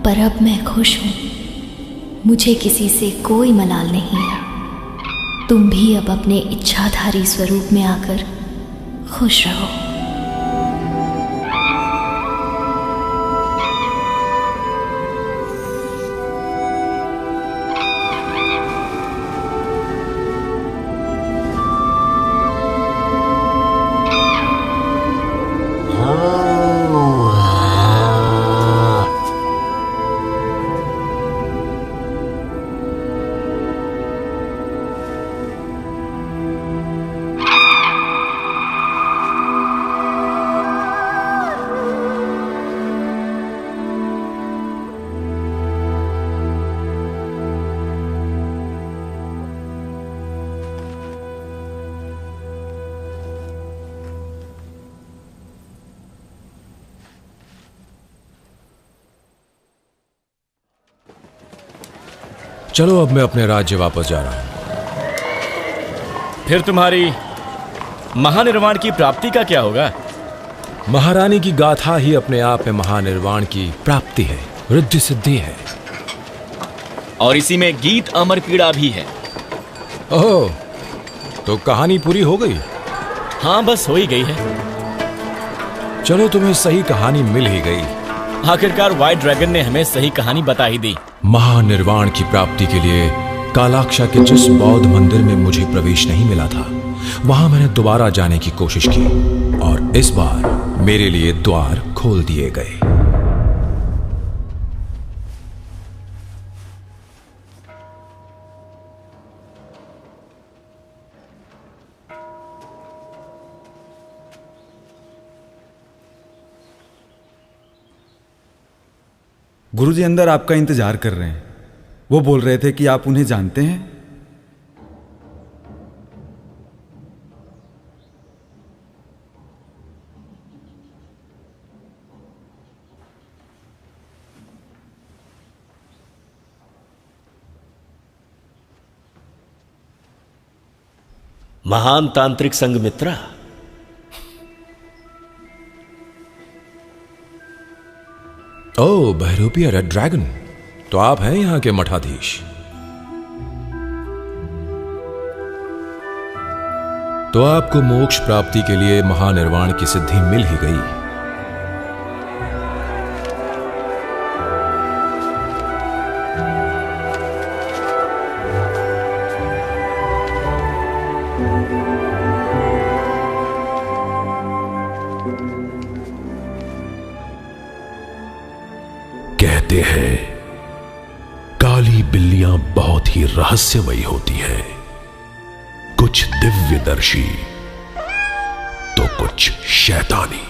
पर अब मैं खुश हूं। मुझे किसी से कोई मलाल नहीं है। तुम भी अब अपने इच्छाधारी स्वरूप में आकर खुश रहो। चलो अब मैं अपने राज्य वापस जा रहा हूं। फिर तुम्हारी महानिर्वाण की प्राप्ति का क्या होगा? महारानी की गाथा ही अपने आप में महानिर्वाण की प्राप्ति है, रिद्धि सिद्धि है। और इसी में गीत अमर पीड़ा भी है। ओह, तो कहानी पूरी हो गई? हाँ, बस हो ही गई है। चलो, तुम्हें सही कहानी मिल ही गई। आखिरकार व्हाइट ड्रैगन ने हमें सही कहानी बता ही दी। महानिर्वाण की प्राप्ति के लिए कालाक्षा के जिस बौद्ध मंदिर में मुझे प्रवेश नहीं मिला था, वहां मैंने दोबारा जाने की कोशिश की और इस बार मेरे लिए द्वार खोल दिए गए। गुरुजी अंदर आपका इंतजार कर रहे हैं। वो बोल रहे थे कि आप उन्हें जानते हैं। महान तांत्रिक संघमित्रा, ओह बहरूपिया रेड ड्रैगन, तो आप हैं यहां के मठाधीश। तो आपको मोक्ष प्राप्ति के लिए महानिर्वाण की सिद्धि मिल ही गई। कहते हैं काली बिल्लियां बहुत ही रहस्यमयी होती हैं, कुछ दिव्यदर्शी तो कुछ शैतानी।